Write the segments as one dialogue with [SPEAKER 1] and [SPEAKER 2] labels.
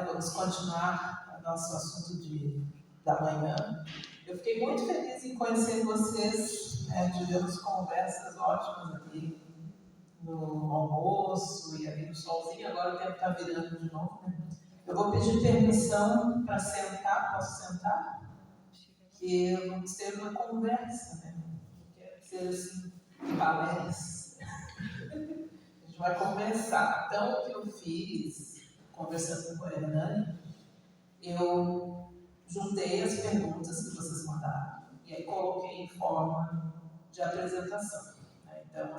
[SPEAKER 1] Vamos continuar o nosso assunto da manhã. Eu fiquei muito feliz em conhecer vocês, tivemos conversas ótimas aqui no almoço e ali no solzinho, agora o tempo está virando de novo, né? Eu vou pedir permissão para sentar, posso sentar? Que vamos ter uma conversa, né? Não quero ser assim, palestra. A gente vai conversar. Então, o que eu fiz, conversando com a Hernani, eu juntei as perguntas que vocês mandaram e aí coloquei em forma de apresentação. Né? Então,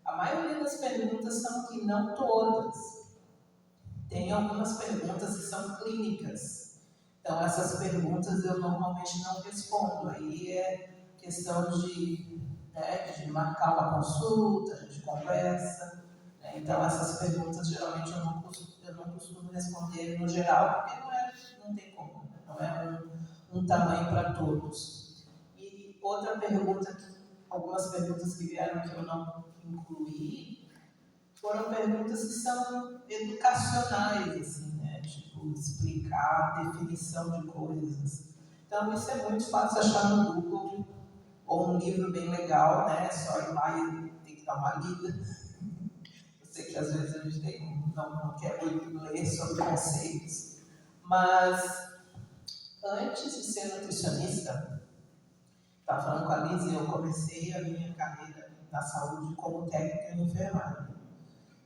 [SPEAKER 1] a maioria das perguntas são aqui, não todas. Tem algumas perguntas que são clínicas. Então, essas perguntas eu normalmente não respondo. Aí é questão de marcar uma consulta, a gente conversa. Né? Então, essas perguntas geralmente eu não costumo responder no geral, porque não tem como, né? Não é um tamanho para todos. E outra pergunta, algumas perguntas que vieram que eu não incluí, foram perguntas que são educacionais, assim, né? Tipo, explicar a definição de coisas. Então, isso é muito fácil achar no Google, ou um livro bem legal, né? Só ir lá e tem que dar uma lida. Eu sei que às vezes a gente não quer muito ler sobre conceitos, mas antes de ser nutricionista, estava falando com a Liz e eu comecei a minha carreira na saúde como técnica em enfermagem.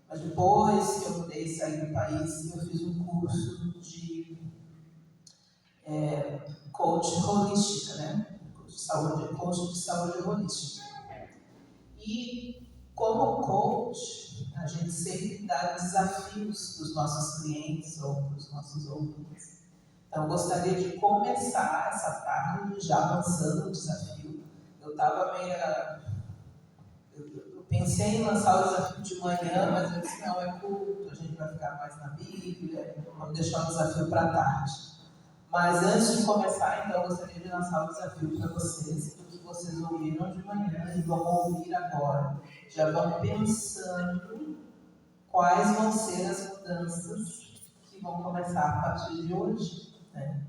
[SPEAKER 1] Mas depois que eu mudei e saí do país, eu fiz um curso de coach holística, né? Coach de saúde holística. E como coach, a gente sempre dá desafios para os nossos clientes ou para os nossos ouvintes. Então, eu gostaria de começar essa tarde já avançando o desafio. Eu estava Eu pensei em lançar o desafio de manhã, mas eu disse, não, é curto, a gente vai ficar mais na Bíblia, vamos deixar o desafio para tarde. Mas antes de começar, então, eu gostaria de lançar o desafio para vocês, do que vocês ouviram de manhã e vão ouvir agora. Já vão pensando quais vão ser as mudanças que vão começar a partir de hoje. Né?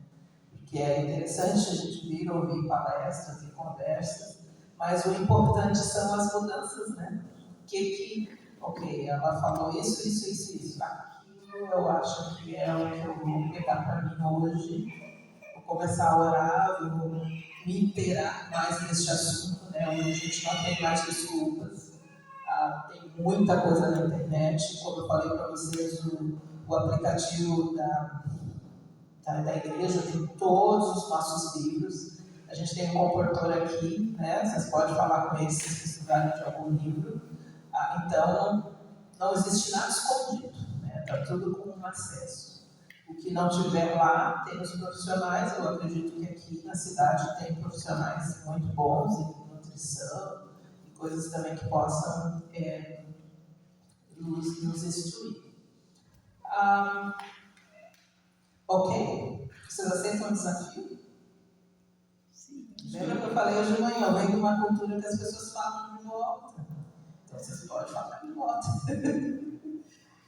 [SPEAKER 1] Porque é interessante a gente vir ouvir palestras e conversas, mas o importante são as mudanças, né? Ok, ela falou isso. Aquilo eu acho que é o que eu vou pegar para mim hoje. Vou começar a orar, vou me inteirar mais neste assunto, né? Onde a gente não tem mais desculpas. Tem muita coisa na internet, como eu falei para vocês, o aplicativo da igreja tem todos os nossos livros. A gente tem um comportor aqui, né? Vocês podem falar com ele se vocês precisarem de algum livro. Então, não existe nada escondido, né? Está tudo com acesso. O que não tiver lá, tem os profissionais. Eu acredito que aqui na cidade tem profissionais muito bons em nutrição e coisas também que possam nos instruir. Ok? Vocês aceitam o desafio? Lembra que eu falei hoje de manhã? Eu venho de uma cultura que as pessoas falam de volta. Então vocês podem falar de volta.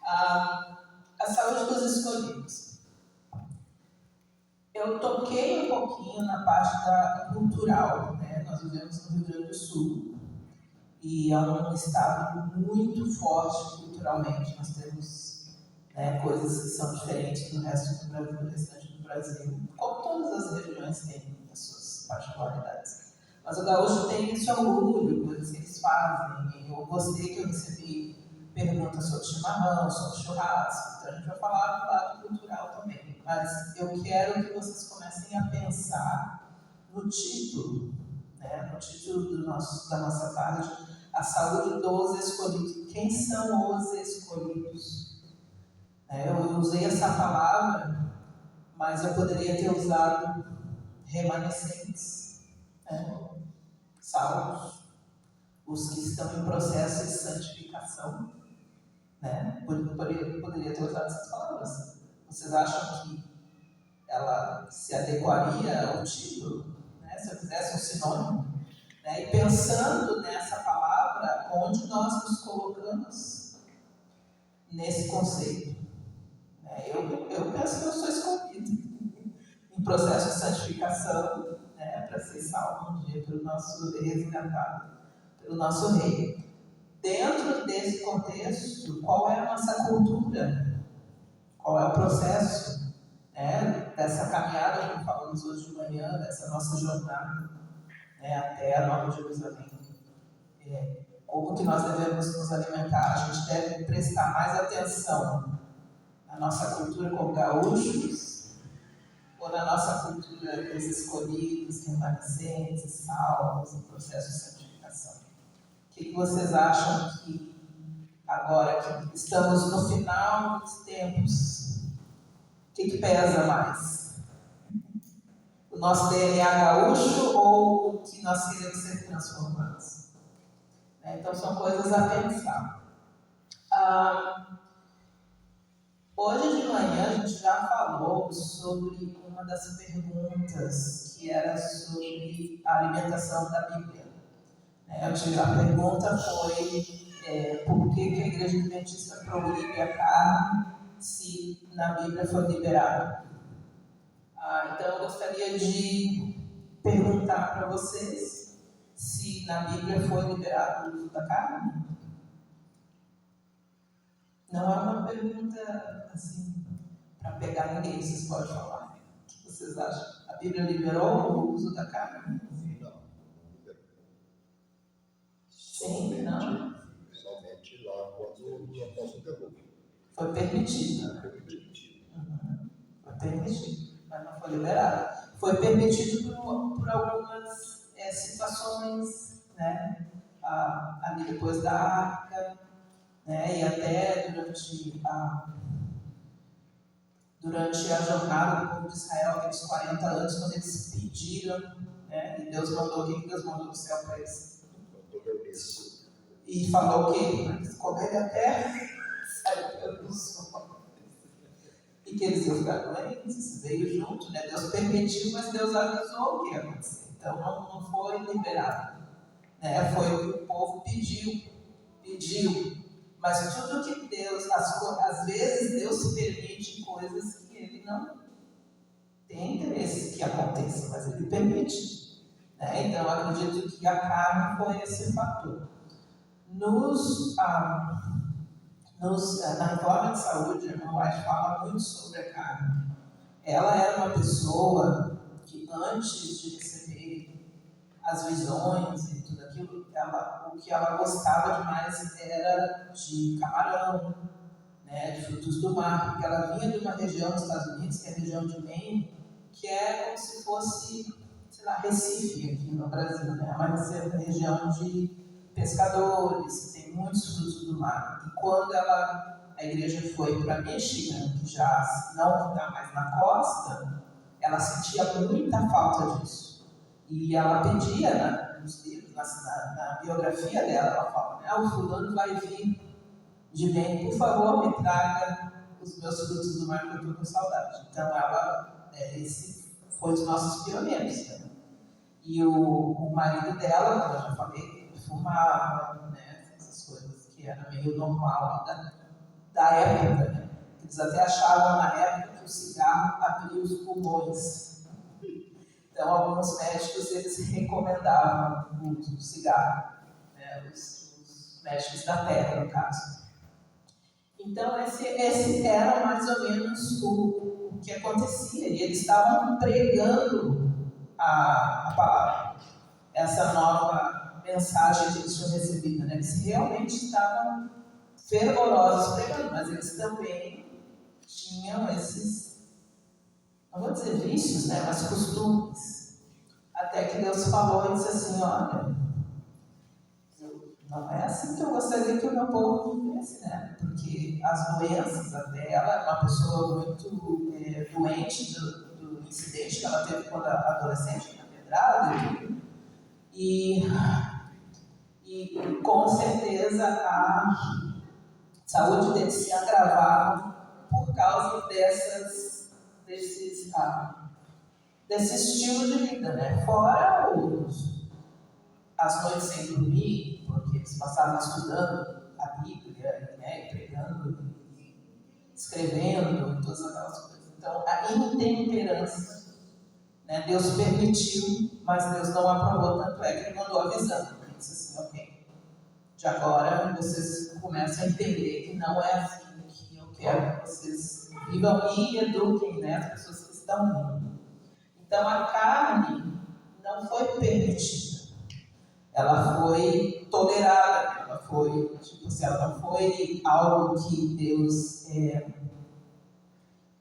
[SPEAKER 1] A saúde dos escolhidos. Eu toquei um pouquinho na parte da cultural. Né? Nós vivemos no Rio Grande do Sul. E é um estado muito forte culturalmente. Nós temos coisas que são diferentes do restante do Brasil. Como todas as regiões têm as suas particularidades. Mas o gaúcho tem esse orgulho, coisas que eles fazem. Eu gostei que eu recebi perguntas sobre chimarrão, sobre churrasco. Então a gente vai falar do lado cultural também. Mas eu quero que vocês comecem a pensar no título, né? No título da nossa tarde, a saúde dos escolhidos. Quem são os escolhidos? Eu usei essa palavra, mas eu poderia ter usado remanescentes, salvos, os que estão em processo de santificação, né? Poderia ter usado essas palavras. Vocês acham que ela se adequaria ao título? Né? Se eu fizesse um sinônimo? Né? E pensando nessa palavra, onde nós nos colocamos nesse conceito? Eu eu penso que eu sou escolhido em processo de santificação, né, para ser salvo um dia pelo nosso resgatado, pelo nosso rei. Dentro desse contexto, qual é a nossa cultura? Qual é o processo, né, dessa caminhada, como falamos hoje de manhã, dessa nossa jornada, né, até a Nova Jerusalém? Como que nós devemos nos alimentar? A gente deve prestar mais atenção na nossa cultura como gaúchos ou na nossa cultura dos escolhidos, remanescentes, salvos, em processo de santificação? O que vocês acham que, agora que estamos no final dos tempos, o que pesa mais? O nosso DNA gaúcho ou o que nós queremos ser transformados? Então, são coisas a pensar. Hoje de manhã a gente já falou sobre uma das perguntas que era sobre a alimentação da Bíblia. A pergunta foi por que a Igreja Adventista proíbe a carne se na Bíblia foi liberado. Então eu gostaria de perguntar para vocês se na Bíblia foi liberado o uso da carne. Não é uma pergunta assim para pegar ninguém, vocês podem falar. O que vocês acham? A Bíblia liberou o uso da carne?
[SPEAKER 2] Não.
[SPEAKER 1] Sim, não.
[SPEAKER 2] Somente lá quando o apóstolo pegou.
[SPEAKER 1] Foi permitido. Foi permitido, mas não foi liberado. Foi permitido por algumas situações, né? Ali depois da arca, né? E até durante a jornada do povo de Israel, aqueles 40 anos, quando eles pediram, né? E Deus mandou, o que Deus mandou do céu para eles? E falou o quê? Para eles comerem a terra, saiu do sol. E que eles iam ficar doentes, isso veio junto, né? Deus permitiu, mas Deus avisou o que ia acontecer. Então não foi liberado, né? Foi o que o povo pediu. Mas tudo que Deus, às vezes Deus permite coisas que Ele não tem interesse que aconteçam, mas Ele permite, né? Então eu acredito que a carne foi esse fator. Na Reforma de Saúde, a irmã White fala muito sobre a carne. Ela era uma pessoa que, antes de receber as visões e tudo aquilo, o que ela gostava demais era de camarão, né, de frutos do mar, porque ela vinha de uma região dos Estados Unidos, que é a região de Maine, que é como se fosse, sei lá, Recife aqui no Brasil, né, mas é uma região de pescadores, tem muitos frutos do mar. E quando a igreja foi para Michigan, que já não está mais na costa, ela sentia muita falta disso. E ela pedia, né, nos livros, na biografia dela, ela fala, né, o fulano vai vir de bem, por favor, me traga os meus frutos do mar que eu estou com saudade. Então esse foi os nossos pioneiros, né? E o marido dela, como eu já falei, fumava, né, essas coisas que era meio normal da época, né? Eles até achavam na época que o cigarro abria os pulmões. Então, alguns médicos eles recomendavam o uso do cigarro, né? Os médicos da terra, no caso. Então, esse era mais ou menos o que acontecia, e eles estavam pregando a palavra, essa nova mensagem que eles tinham recebido, né? Eles realmente estavam fervorosos pregando, mas eles também tinham esses, não vou dizer vícios, né, mas costumes. Até que Deus falou e disse assim, olha, não é assim que eu gostaria que o meu povo vivesse, né? Porque as doenças, até ela é uma pessoa muito doente do incidente que ela teve quando adolescente, na pedrada e tudo. E com certeza a saúde dele se agravava por causa desse estilo de vida, né? Fora as noites sem dormir, porque eles passavam estudando a Bíblia, né? E pregando, e escrevendo, e todas aquelas coisas. Então, a intemperança, né? Deus permitiu, mas Deus não aprovou, tanto é que ele mandou avisando. Ele disse assim, ok, de agora vocês começam a entender que não é assim que eu quero que vocês vivam e eduquem, né, as pessoas que estão vindo. Então, a carne não foi permitida, ela foi tolerada, ela foi, tipo assim, ela não foi algo que Deus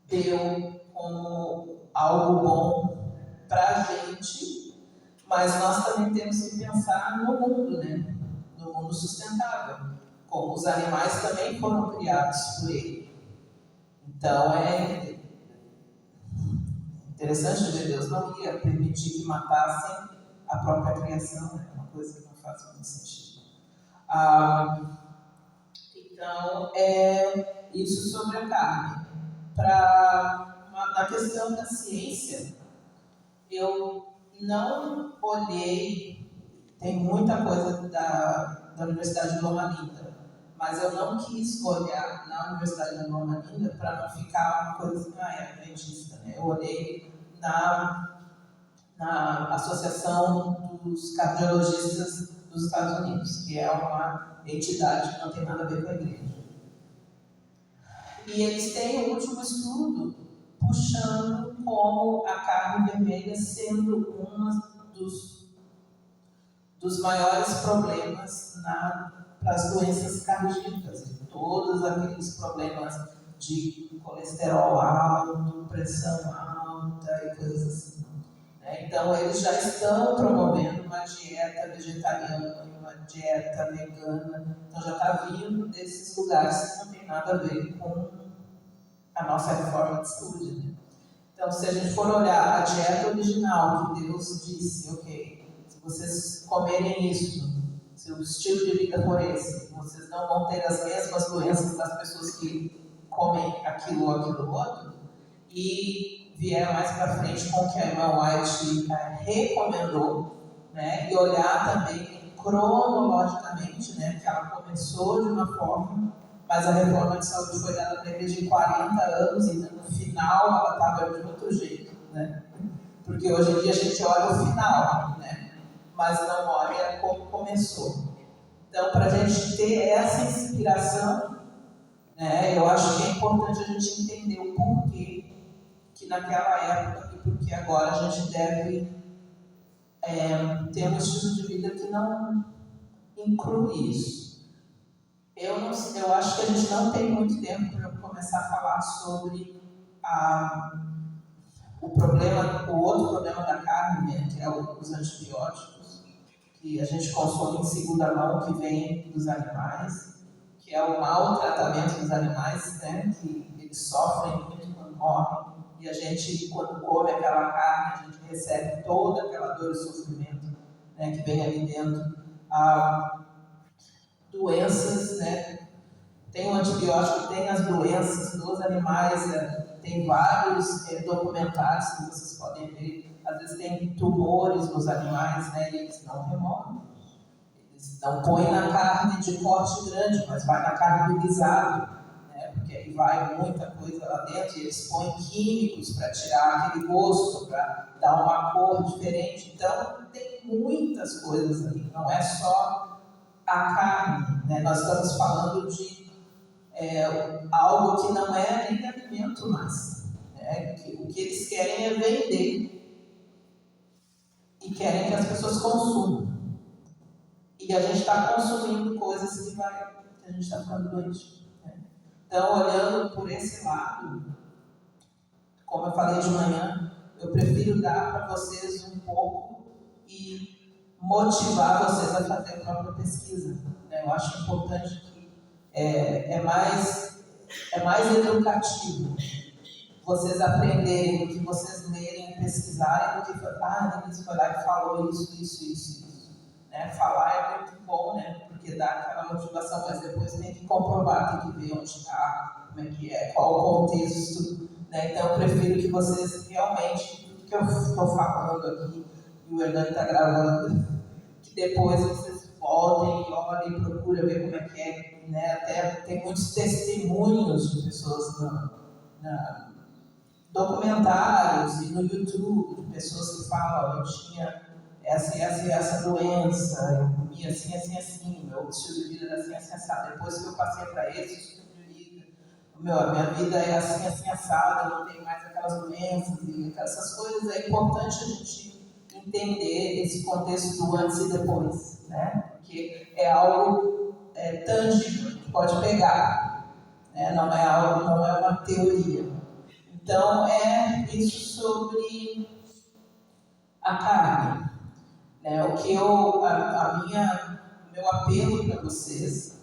[SPEAKER 1] deu como algo bom para a gente, mas nós também temos que pensar no mundo, né? No mundo sustentável, como os animais também foram criados por ele. Então é interessante que Deus não ia permitir que matassem a própria criação, né? Uma coisa que não faz muito sentido. Então é isso sobre a carne. Na questão da ciência, eu não olhei, tem muita coisa da Universidade de Loma Linda, mas eu não quis olhar na Universidade de Loma Linda para não ficar uma coisa assim, é adventista, né? Eu olhei na Associação dos Cardiologistas dos Estados Unidos, que é uma entidade que não tem nada a ver com a igreja. E eles têm o último estudo puxando como a carne vermelha sendo um dos maiores problemas para as doenças cardíacas, e todos aqueles problemas de colesterol alto, pressão alta e coisas assim. Então, eles já estão promovendo uma dieta vegetariana, uma dieta vegana, então já está vindo desses lugares que não tem nada a ver com a nossa reforma de saúde. Né? Então, se a gente for olhar a dieta original que Deus disse, ok, se vocês comerem isso, se o estilo de vida for esse, vocês não vão ter as mesmas doenças das pessoas que comem aquilo ou aquilo outro, e vier mais para frente com o que a irmã White recomendou, né? E olhar também cronologicamente, né? Que ela começou de uma forma, mas a reforma de saúde foi dada para ele de 40 anos e no final ela estava de outro jeito, né? Porque hoje em dia a gente olha o final, né? Mas não olha como começou. Então, para a gente ter essa inspiração, né? Eu acho que é importante a gente entender o porquê que naquela época e porque agora a gente deve ter um estilo de vida que não inclui isso. Eu acho que a gente não tem muito tempo para começar a falar sobre o outro problema da carne, né, que é os antibióticos, que a gente consome em segunda mão, que vem dos animais, que é o mau tratamento dos animais, né, que eles sofrem muito quando morrem. E a gente, quando come aquela carne, a gente recebe toda aquela dor e sofrimento, né, que vem ali dentro. Doenças, né? Tem o antibiótico, tem as doenças dos animais, tem vários documentários que vocês podem ver. Às vezes tem tumores nos animais, né, e eles não removem. Eles não põem na carne de corte grande, mas vai na carne do guisado. Porque aí vai muita coisa lá dentro e eles põem químicos para tirar aquele gosto, para dar uma cor diferente. Então, tem muitas coisas ali, não é só a carne. Né? Nós estamos falando de algo que não é nem alimento mais. Né? O que eles querem é vender e querem que as pessoas consumam. E a gente está consumindo coisas que a gente está ficando doente. Então, olhando por esse lado, como eu falei de manhã, eu prefiro dar para vocês um pouco e motivar vocês a fazer a própria pesquisa. Eu acho importante que é mais educativo vocês aprenderem, do que vocês lerem e pesquisarem, do que Denise foi lá e falou isso. Né? Falar é muito bom, né? Porque dá aquela motivação, mas depois tem que comprovar, tem que ver onde está, como é que é, qual o contexto. Né? Então eu prefiro que vocês realmente, tudo que eu estou falando aqui, e o Hernani está gravando, que depois vocês voltem e olhem e procurem ver como é que é. Né? Até tem muitos testemunhos de pessoas documentários e no YouTube de pessoas que falam: eu tinha essa doença, eu comia assim, meu estilo de vida era assim, assado. Depois que eu passei para esse estilo de vida, a minha vida é assim, assada, eu não tenho mais aquelas doenças e essas coisas. É importante a gente entender esse contexto do antes e depois, né? Porque é algo tangível, que pode pegar, né? Não é uma teoria. Então, é isso sobre a carne. Meu apelo para vocês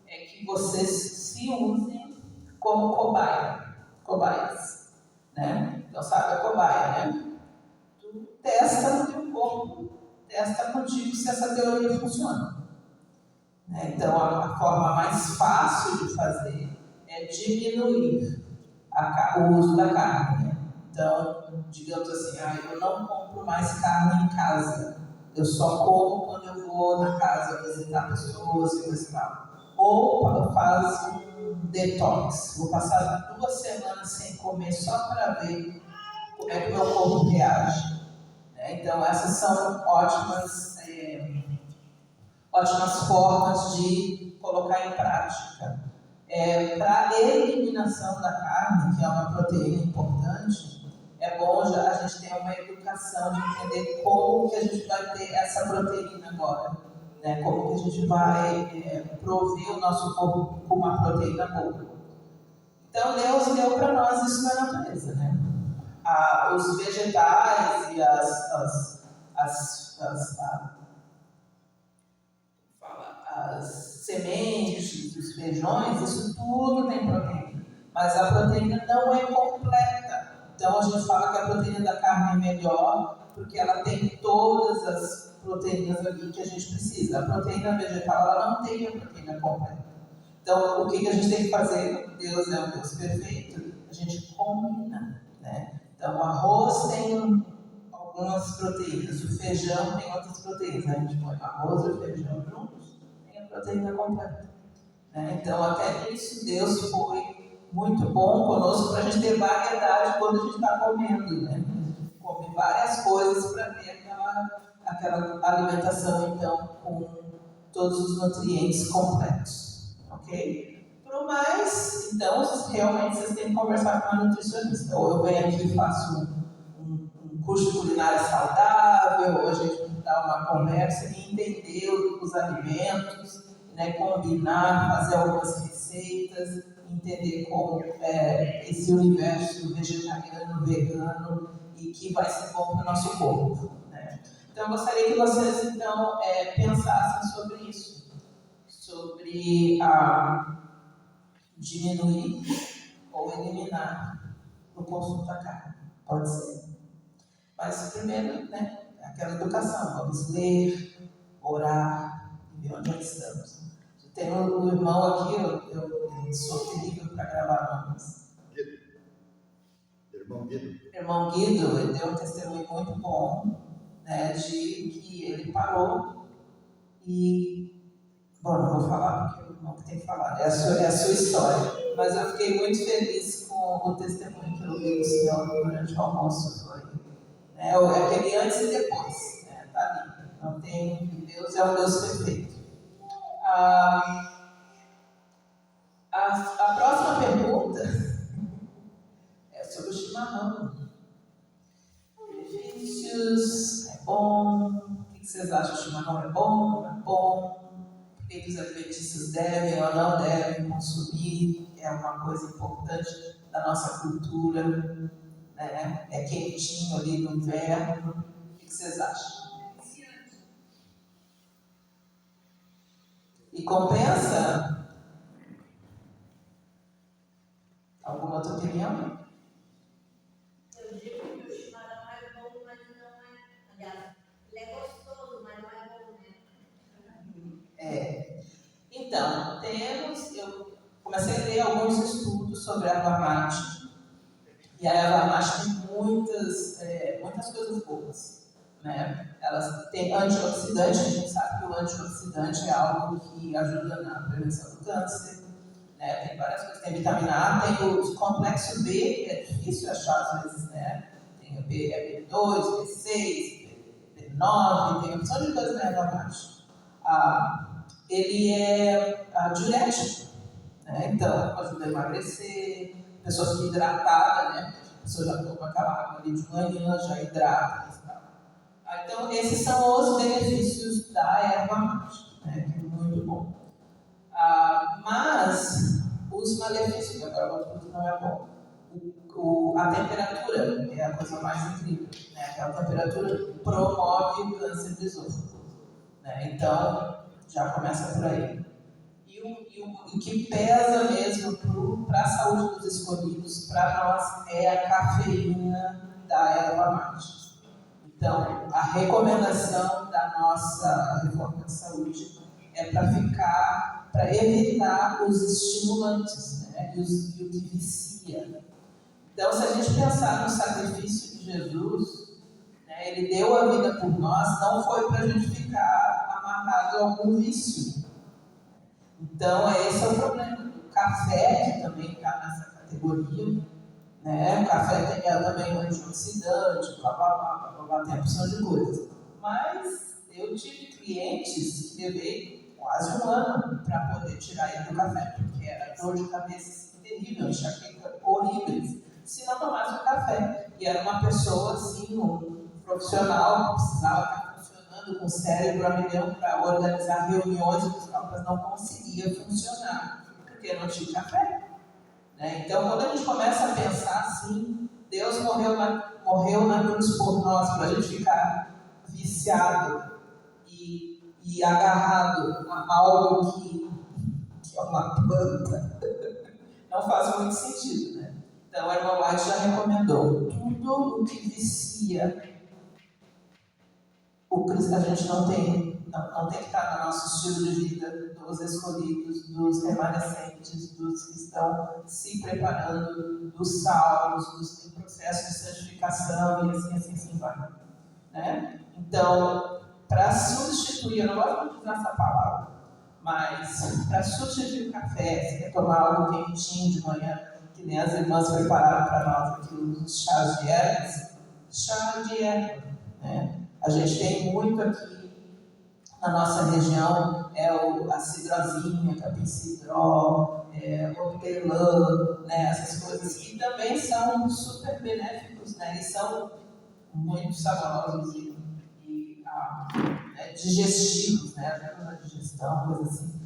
[SPEAKER 1] é que vocês se usem como cobaias. Né? Então, sabe a cobaia, né? Tu testa no teu corpo, testa contigo se essa teoria funciona. Né? Então, a forma mais fácil de fazer é diminuir o uso da carne. Né? Então, digamos assim, eu não compro mais carne em casa. Eu só como quando eu vou na casa visitar pessoas e coisa e tal. Ou eu faço um detox. Vou passar 2 semanas sem comer só para ver como é que o meu corpo reage. Então, essas são ótimas formas de colocar em prática. Para a eliminação da carne, que é uma proteína importante, é bom a gente ter uma educação de entender como que a gente vai ter essa proteína agora, né? Como que a gente vai prover o nosso corpo com uma proteína boa. Então, Deus deu para nós isso na natureza, né? Os vegetais e as sementes, os feijões, isso tudo tem proteína. Mas a proteína não é completa. Então a gente fala que a proteína da carne é melhor porque ela tem todas as proteínas ali que a gente precisa. A proteína vegetal, ela não tem a proteína completa. Então o que a gente tem que fazer? Deus é um Deus perfeito. A gente combina, né? Então o arroz tem algumas proteínas, o feijão tem outras proteínas. A gente põe o arroz e o feijão juntos, tem a proteína completa. Né? Então até nisso Deus foi muito bom conosco para a gente ter variedade quando a gente está comendo, né? A gente come várias coisas para ter aquela alimentação, então, com todos os nutrientes completos, ok? Pro mais, então, realmente vocês têm que conversar com a nutricionista. Ou eu venho aqui e faço um curso de culinária saudável, ou a gente dá uma conversa e entender os alimentos, né? Combinar, fazer algumas receitas, entender como esse universo vegetariano, vegano e que vai ser bom para o nosso corpo. Né? Então, eu gostaria que vocês, então, pensassem sobre isso, sobre diminuir ou eliminar o consumo da carne. Pode ser. Mas, primeiro, né, aquela educação. Vamos ler, orar e ver onde estamos. Tem um irmão aqui, eu sou terrível para gravar nomes. Irmão Guido, ele deu um testemunho muito bom, né, de que ele parou e... Bom, não vou falar porque o irmão que tem que falar, é a sua história. Mas eu fiquei muito feliz com o testemunho que eu vi do senhor durante o almoço. É aquele antes e depois, né, tá ali. Não tem... Deus é um Deus perfeito. A próxima pergunta é sobre o chimarrão. Benefícios, é bom? O que vocês acham? O chimarrão é bom? Não é bom? Por que os adventistas devem ou não devem consumir? É uma coisa importante da nossa cultura, né? É quentinho ali no inverno. O que vocês acham? E compensa? Alguma outra opinião?
[SPEAKER 3] Eu digo que o chimarrão é bom, mas não é. Aliás, ele é gostoso, mas não é bom, né?
[SPEAKER 1] Então, eu comecei a ler alguns estudos sobre a erva mate. E a erva mate tem muitas coisas boas. Né? Elas têm antioxidante, a gente sabe que o antioxidante é algo que ajuda na prevenção do câncer. né? Tem várias coisas, tem vitamina A, tem o complexo B, que é difícil achar às vezes, né? Tem o B, B2, B6, B9, tem uma opção de coisas na erva mate. Ele é diurético, né? Então ajuda a emagrecer, pessoa fica hidratada, né? A pessoa já toma aquela água ali de manhã, já hidrata. Então esses são os benefícios da erva mate, né? Que é muito bom. Mas os malefícios, agora o que não é bom. A temperatura é a coisa mais incrível, né? Aquela temperatura promove o câncer de esôfago, né? Então já começa por aí. E o que pesa mesmo para a saúde dos escolhidos, para nós, é a cafeína da erva mate. Então, a recomendação da nossa reforma de saúde é para evitar os estimulantes, né? E o que vicia. Então, se a gente pensar no sacrifício de Jesus, né, ele deu a vida por nós, não foi para a gente ficar amarrado a algum vício. Então, esse é o problema. O café, que também está nessa categoria, né? O café tem também antioxidante, blá blá blá blá blá, tem a opção de coisas. Mas eu tive clientes que levei quase um ano para poder tirar ele do café, porque era dor de cabeça terrível, enxaqueca horríveis, se não tomasse o café. E era uma pessoa assim, um profissional que precisava estar funcionando com o cérebro a milhão para organizar reuniões, mas não conseguia funcionar, porque não tinha café. Né? Então, quando a gente começa a pensar assim, Deus morreu na cruz por nós, para a gente ficar viciado e agarrado a algo que é uma planta, não faz muito sentido, né? Então, a irmã White já recomendou: tudo o que vicia, a gente não tem que estar no nosso estilo de vida dos escolhidos, dos remanescentes, dos que estão se preparando, dos salvos, dos processos de santificação e assim vai. Né? Então, para substituir, eu não gosto de usar essa palavra, mas para substituir o café, você quer tomar algo quentinho de manhã, que nem as irmãs prepararam para nós aqui os chás de ervas, chá de erva, né? A gente tem muito aqui na nossa região, a cidrozinha, capim-cidró, hortelã, né? Essas coisas que também são super benéficos, né? E são muito saborosos e digestivos, né? Ajudam na digestão, coisa assim.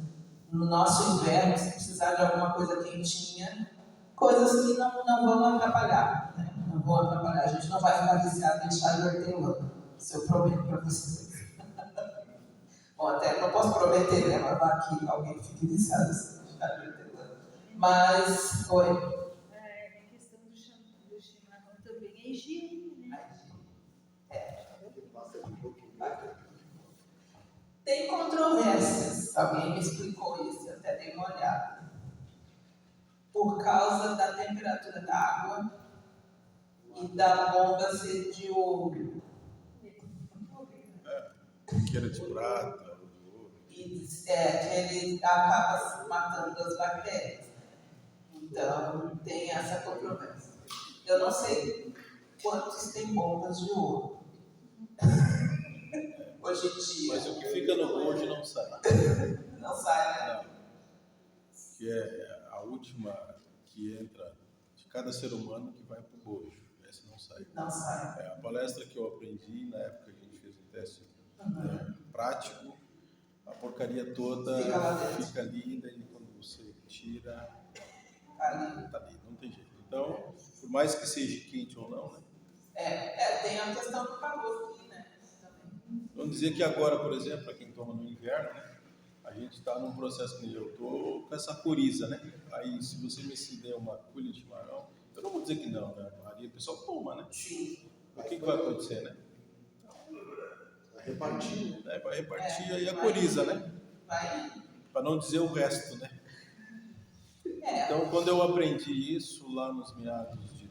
[SPEAKER 1] No nosso inverno, se precisar de alguma coisa quentinha, coisas que não vão atrapalhar, né? Não vão atrapalhar. A gente não vai ficar viciado em chá de hortelã. Esse é o problema para vocês. Bom, até não posso prometer, né? Mas vai que alguém fique viciado em chá de hortelã. Mas, oi.
[SPEAKER 4] A questão do chimarrão também é higiene, né?
[SPEAKER 1] Tem controvérsias. Alguém me explicou isso, eu até dei uma olhada. Por causa da temperatura da água e da bomba ser de ouro.
[SPEAKER 5] Que era de prata.
[SPEAKER 1] E que ele acaba matando as bactérias. Então, tem essa controvérsia. Eu não sei quantos tem bombas de ouro. Hoje em dia.
[SPEAKER 5] Mas o que fica no bojo não sai.
[SPEAKER 1] Não sai, né?
[SPEAKER 5] Não. Que é a última que entra de cada ser humano que vai para o bojo. Essa não sai.
[SPEAKER 1] Não sai.
[SPEAKER 5] A palestra que eu aprendi na época que a gente fez o teste prático, a porcaria toda fica ali, daí quando você tira, tá ali, não tem jeito. Então, por mais que seja quente ou não, né?
[SPEAKER 1] Tem a questão do calor aqui, né? Também.
[SPEAKER 5] Vamos dizer que agora, por exemplo, para quem toma no inverno, né? A gente está num processo que eu estou com essa coriza, né? Aí, se você me ceder uma colher de chimarrão, eu não vou dizer que não, né? Maria, o pessoal toma, né?
[SPEAKER 1] Sim.
[SPEAKER 5] O que vai acontecer, né?
[SPEAKER 2] Repartir.
[SPEAKER 5] Vai repartir aí a coriza, né?
[SPEAKER 1] Vai.
[SPEAKER 5] Para não dizer o resto, né? Então, quando eu aprendi isso lá nos meados de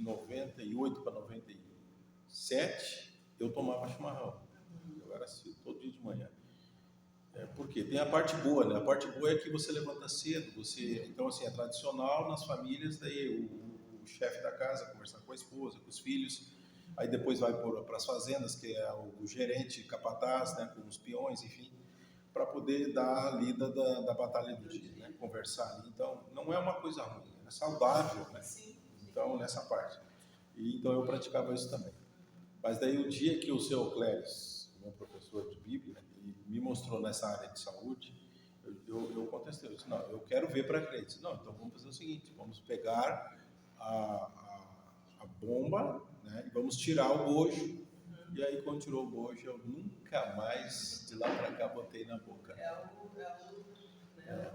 [SPEAKER 5] 98 para 97, eu tomava chimarrão. Eu era assim, todo dia de manhã. Por quê? Tem a parte boa, né? A parte boa é que você levanta cedo, então assim, é tradicional nas famílias, daí o chefe da casa conversar com a esposa, com os filhos, aí depois vai para as fazendas, que é o gerente capataz, né, com os peões, enfim, para poder dar a lida da batalha do dia, né, conversar ali. Então, não é uma coisa ruim, é saudável, né? Então, nessa parte. Então, eu praticava isso também. Mas daí, o dia que o seu Cléris, meu professor de Bíblia, me mostrou nessa área de saúde, eu contestei, eu disse, não, eu quero ver para crer. Não, então vamos fazer o seguinte, vamos pegar a bomba, né, e vamos tirar o bojo. E aí, quando tirou o bojo, eu nunca mais, de lá para cá, botei na boca.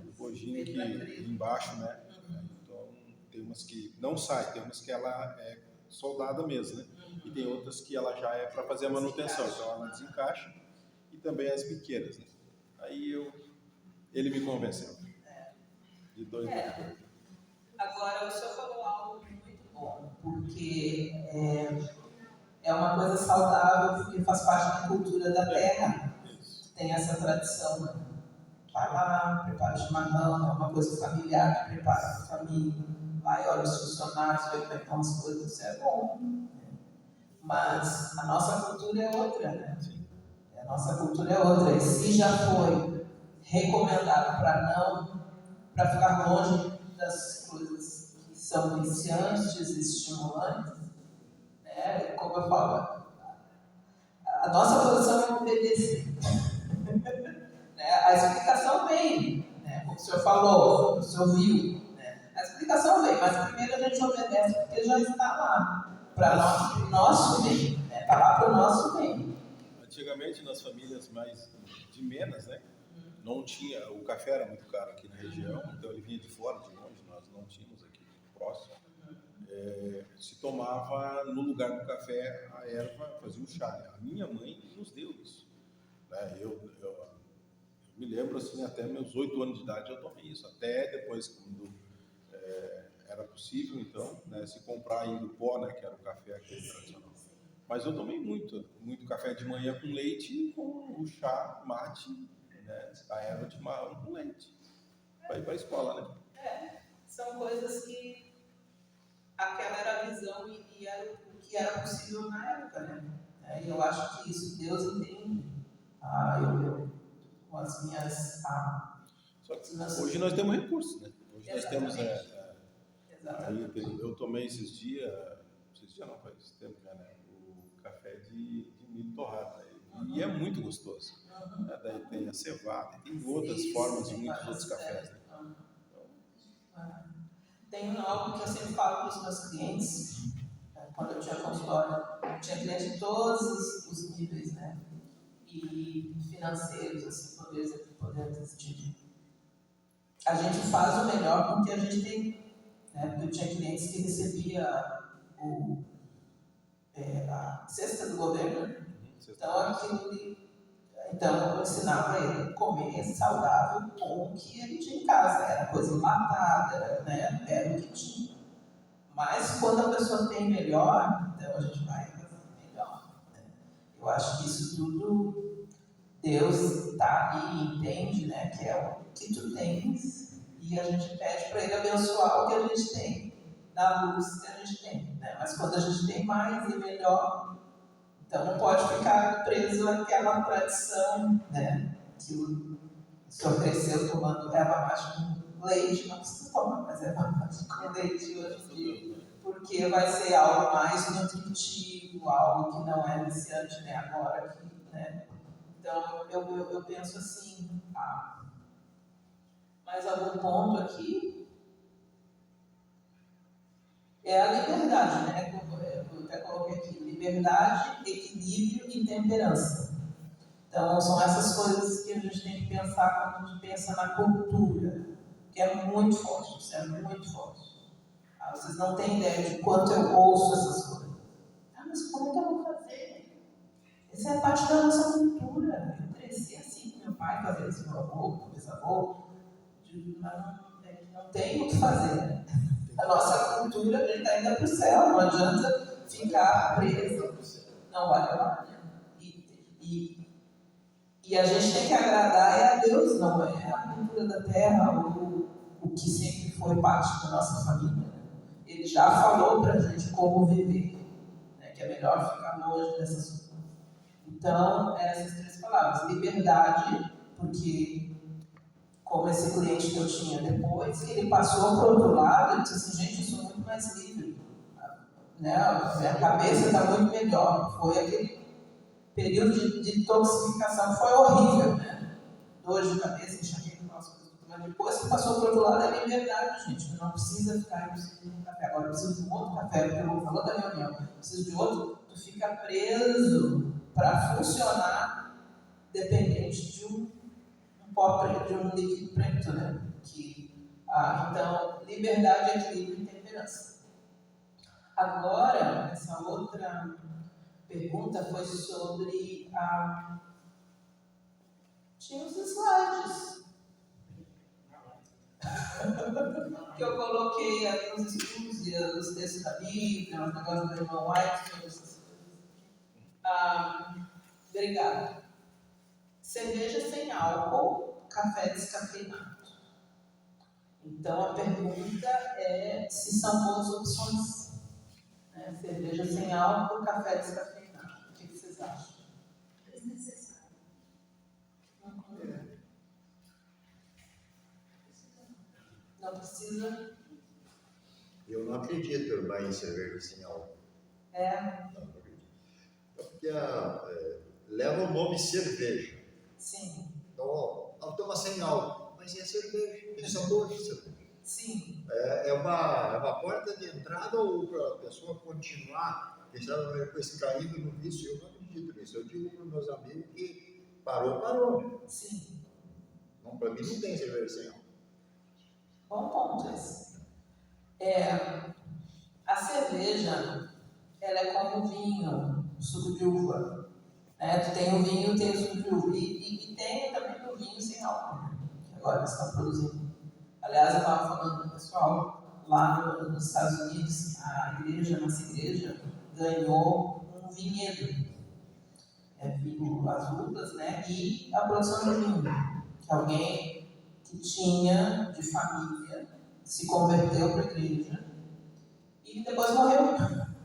[SPEAKER 5] O bojinho aqui embaixo, né? Então, tem umas que não sai, tem umas que ela é soldada mesmo, né? E tem outras que ela já é para fazer a manutenção, então ela desencaixa. E também as biqueiras, né? Aí ele me convenceu. De 2 anos.
[SPEAKER 1] Agora, o senhor falou algo muito bom, porque é uma coisa saudável, porque faz parte da cultura da terra. Tem essa tradição, né? Vai lá, prepara o chimarrão, é uma coisa familiar que prepara a família, vai, olha os funcionários, vê como é que estão as coisas, isso é bom. Mas a nossa cultura é outra, né? A nossa cultura é outra. E se já foi recomendado para ficar longe das coisas que são viciantes, estimulantes, né? Como eu falo, a nossa posição é obedecer. A explicação vem, né? Como o senhor falou, o senhor viu, né? A explicação vem, mas primeiro a gente obedece porque já está lá, para o nosso bem, né? Está lá para o nosso bem.
[SPEAKER 5] Antigamente, nas famílias mais de Minas, né? Não tinha, o café era muito caro aqui na região, então ele vinha de fora, de longe, nós não tínhamos aqui próximo. Se tomava no lugar do café a erva, fazia um chá. Né? A minha mãe nos deu isso. Né? Eu me lembro assim, até meus 8 anos de idade eu tomei isso. Até depois, quando era possível, então, né, se comprar ainda o pó, né, que era o café aquele tradicional. Mas eu tomei muito café de manhã com leite e com o chá mate, né, a erva de marrom com leite. Para ir para a escola, né?
[SPEAKER 1] São coisas que aquela era a visão e era o que era possível na época, né? E eu acho que isso Deus entende. Eu com as minhas...
[SPEAKER 5] Só que hoje nós temos recursos, né? Hoje nós temos...
[SPEAKER 1] Exatamente.
[SPEAKER 5] Eu tomei esses dias não, faz tempo já, né? O café de milho torrado, né? E é muito gostoso. Né? Daí tem a cevada, tem outras formas de muitos outros cafés, né?
[SPEAKER 1] Tem algo que eu sempre falo para os meus clientes, quando eu tinha consultório, eu tinha cliente de todos os níveis, né? E financeiros, assim, poder aquisitivo. A gente faz o melhor porque a gente tem, né? Porque eu tinha clientes que recebia a cesta do governo, então eu ensinava ele a comer saudável com o que ele tinha em casa, era coisa enlatada, né? Era o que tinha. Mas quando a pessoa tem melhor, então a gente vai fazer melhor. Né? Eu acho que isso tudo, Deus está ali e entende, né? Que é o que tu tens, e a gente pede para Ele abençoar o que a gente tem, na luz que a gente tem. Né? Mas quando a gente tem mais e melhor, então não pode ficar preso àquela tradição, né? Que o senhor cresceu tomando erva mate com leite, não precisa tomar mais erva mate com leite hoje em dia, porque vai ser algo mais nutritivo, algo que não é viciante, né? Agora aqui, né? Então eu penso assim, mais algum ponto aqui? É a liberdade, né? Eu até coloquei aqui, liberdade, equilíbrio e temperança. Então, são essas coisas que a gente tem que pensar quando a gente pensa na cultura, que é muito forte, isso é muito forte. Vocês não têm ideia de quanto eu ouço essas coisas. Mas como é que eu vou fazer? Essa é parte da nossa cultura. Eu cresci assim, meu pai fazia isso, meu avô, meu bisavô, mas não tem o que fazer, né? A nossa cultura, a gente está indo para o céu, não adianta ficar preso, não vai lá. E que a gente tem que agradar é a Deus, não é a cultura da terra, o que sempre foi parte da nossa família. Ele já falou para a gente como viver, né? Que é melhor ficar longe dessas coisas. Então, essas 3 palavras. Liberdade, porque como esse cliente que eu tinha depois, ele passou para o outro lado e disse assim, gente, eu sou muito mais livre. Né? A minha cabeça está muito melhor. Foi aquele período de intoxicação, foi horrível, né? Dor de cabeça, enxaqueca, aquelas coisas. Mas depois que passou para o outro lado, é liberdade, gente. Que não precisa ficar em um café. Agora eu preciso de um outro café, porque eu falou da reunião. Preciso de outro. Tu fica preso para funcionar dependente de um pó preto, de um líquido preto, né? Então, liberdade, equilíbrio e temperança. Agora, essa outra pergunta foi sobre tinha os slides que eu coloquei ali nos estudos e os textos da Bíblia, os negócios do irmão White, sobre essas coisas. Obrigada. Cerveja sem álcool, café descafeinado. Então a pergunta é se são boas opções. Né? Cerveja sem álcool, café descafeinado. O que vocês acham?
[SPEAKER 4] Desnecessário.
[SPEAKER 1] Não precisa?
[SPEAKER 2] Eu não acredito mais em cerveja sem álcool.
[SPEAKER 1] É?
[SPEAKER 2] Não acredito. Porque leva o nome cerveja.
[SPEAKER 1] Sim.
[SPEAKER 2] Então, ela toma sem álcool, mas é cerveja, tem sabor de cerveja.
[SPEAKER 1] Sim.
[SPEAKER 2] É uma porta de entrada ou para a pessoa continuar pensando com esse caído no vício. Eu não acredito nisso. Eu digo para os meus amigos que parou.
[SPEAKER 1] Sim.
[SPEAKER 2] Não, para mim não tem cerveja sem álcool.
[SPEAKER 1] Bom ponto esse. A cerveja, ela é como vinho, suco de uva. Tu tem o vinho, tem o suco de uva. E tem também o vinho sem álcool, que agora eles estão produzindo. Aliás, eu estava falando com o pessoal, lá nos Estados Unidos, nossa igreja, ganhou um vinhedo. Vinho, as uvas, né? E a produção de vinho. Que alguém que tinha de família se converteu para a igreja e depois morreu.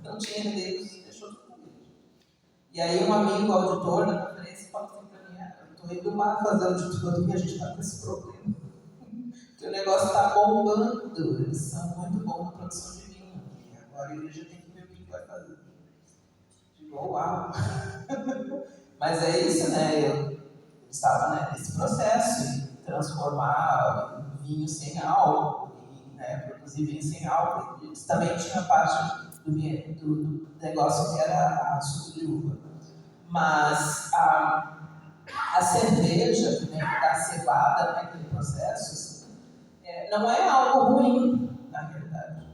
[SPEAKER 1] Não tinha herdeiros, deixou tudo na igreja. E aí um amigo, auditor da conferência, falou assim para mim, eu estou indo lá fazer auditoria e a gente está com esse problema. Porque o negócio está bombando, eles são muito bons na produção de vinho. E agora a igreja tem que ver o que vai fazer. Digo, uau! Mas é isso, né? Eu estava nesse processo de transformar vinho sem álcool, produzir vinho sem álcool. Eles também tinham parte do negócio que era a suco de uva. Mas a cerveja, que vem da cevada, naquele processo, não é algo ruim, na realidade.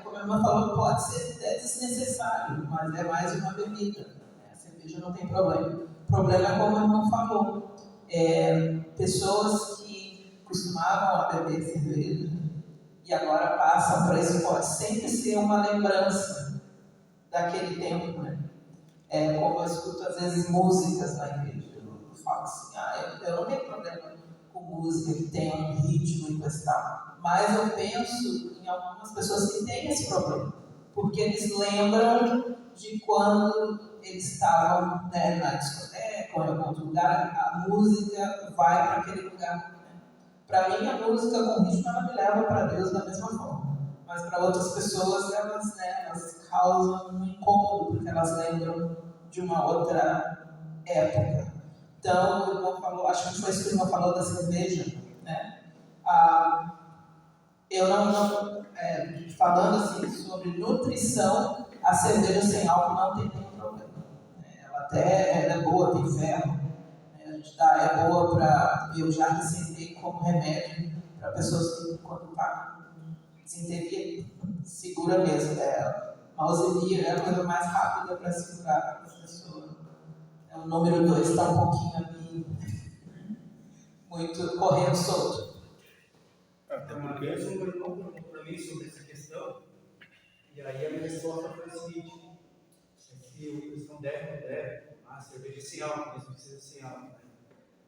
[SPEAKER 1] Como a irmã falou, pode ser desnecessário, mas é mais uma bebida. A cerveja não tem problema. O problema é como a irmã falou. Pessoas que costumavam a beber cerveja e agora passam para isso, pode sempre ser uma lembrança daquele tempo, né? Como eu escuto às vezes músicas na igreja, eu falo assim, eu não tenho problema com música que tem um ritmo e coisa e tal, mas eu penso em algumas pessoas que têm esse problema, porque eles lembram de quando eles estavam na discoteca ou em algum outro lugar, a música vai para aquele lugar. Né? Para mim, a música com ritmo ela me leva para Deus da mesma forma, mas para outras pessoas elas causam um incômodo, porque elas lembram de uma outra época. Então, o irmão falou, acho que foi isso que o irmão falou da cerveja, né? Eu falando assim sobre nutrição, a cerveja sem álcool não tem nenhum problema. Ela é boa, tem ferro. A gente é boa para. Eu já receitei como remédio para pessoas que, quando está desinteria, segura mesmo. Malzemia é a coisa mais rápida para segurar para a pessoa. O número 2 está um pouquinho ali, muito correndo solto.
[SPEAKER 5] Até
[SPEAKER 6] Uma
[SPEAKER 5] porque
[SPEAKER 6] vez um irmão perguntou para mim sobre essa questão, e aí a minha resposta foi a seguinte: se o cristão deve ou não deve tomar cerveja sem álcool, mesmo que seja sem álcool. Né?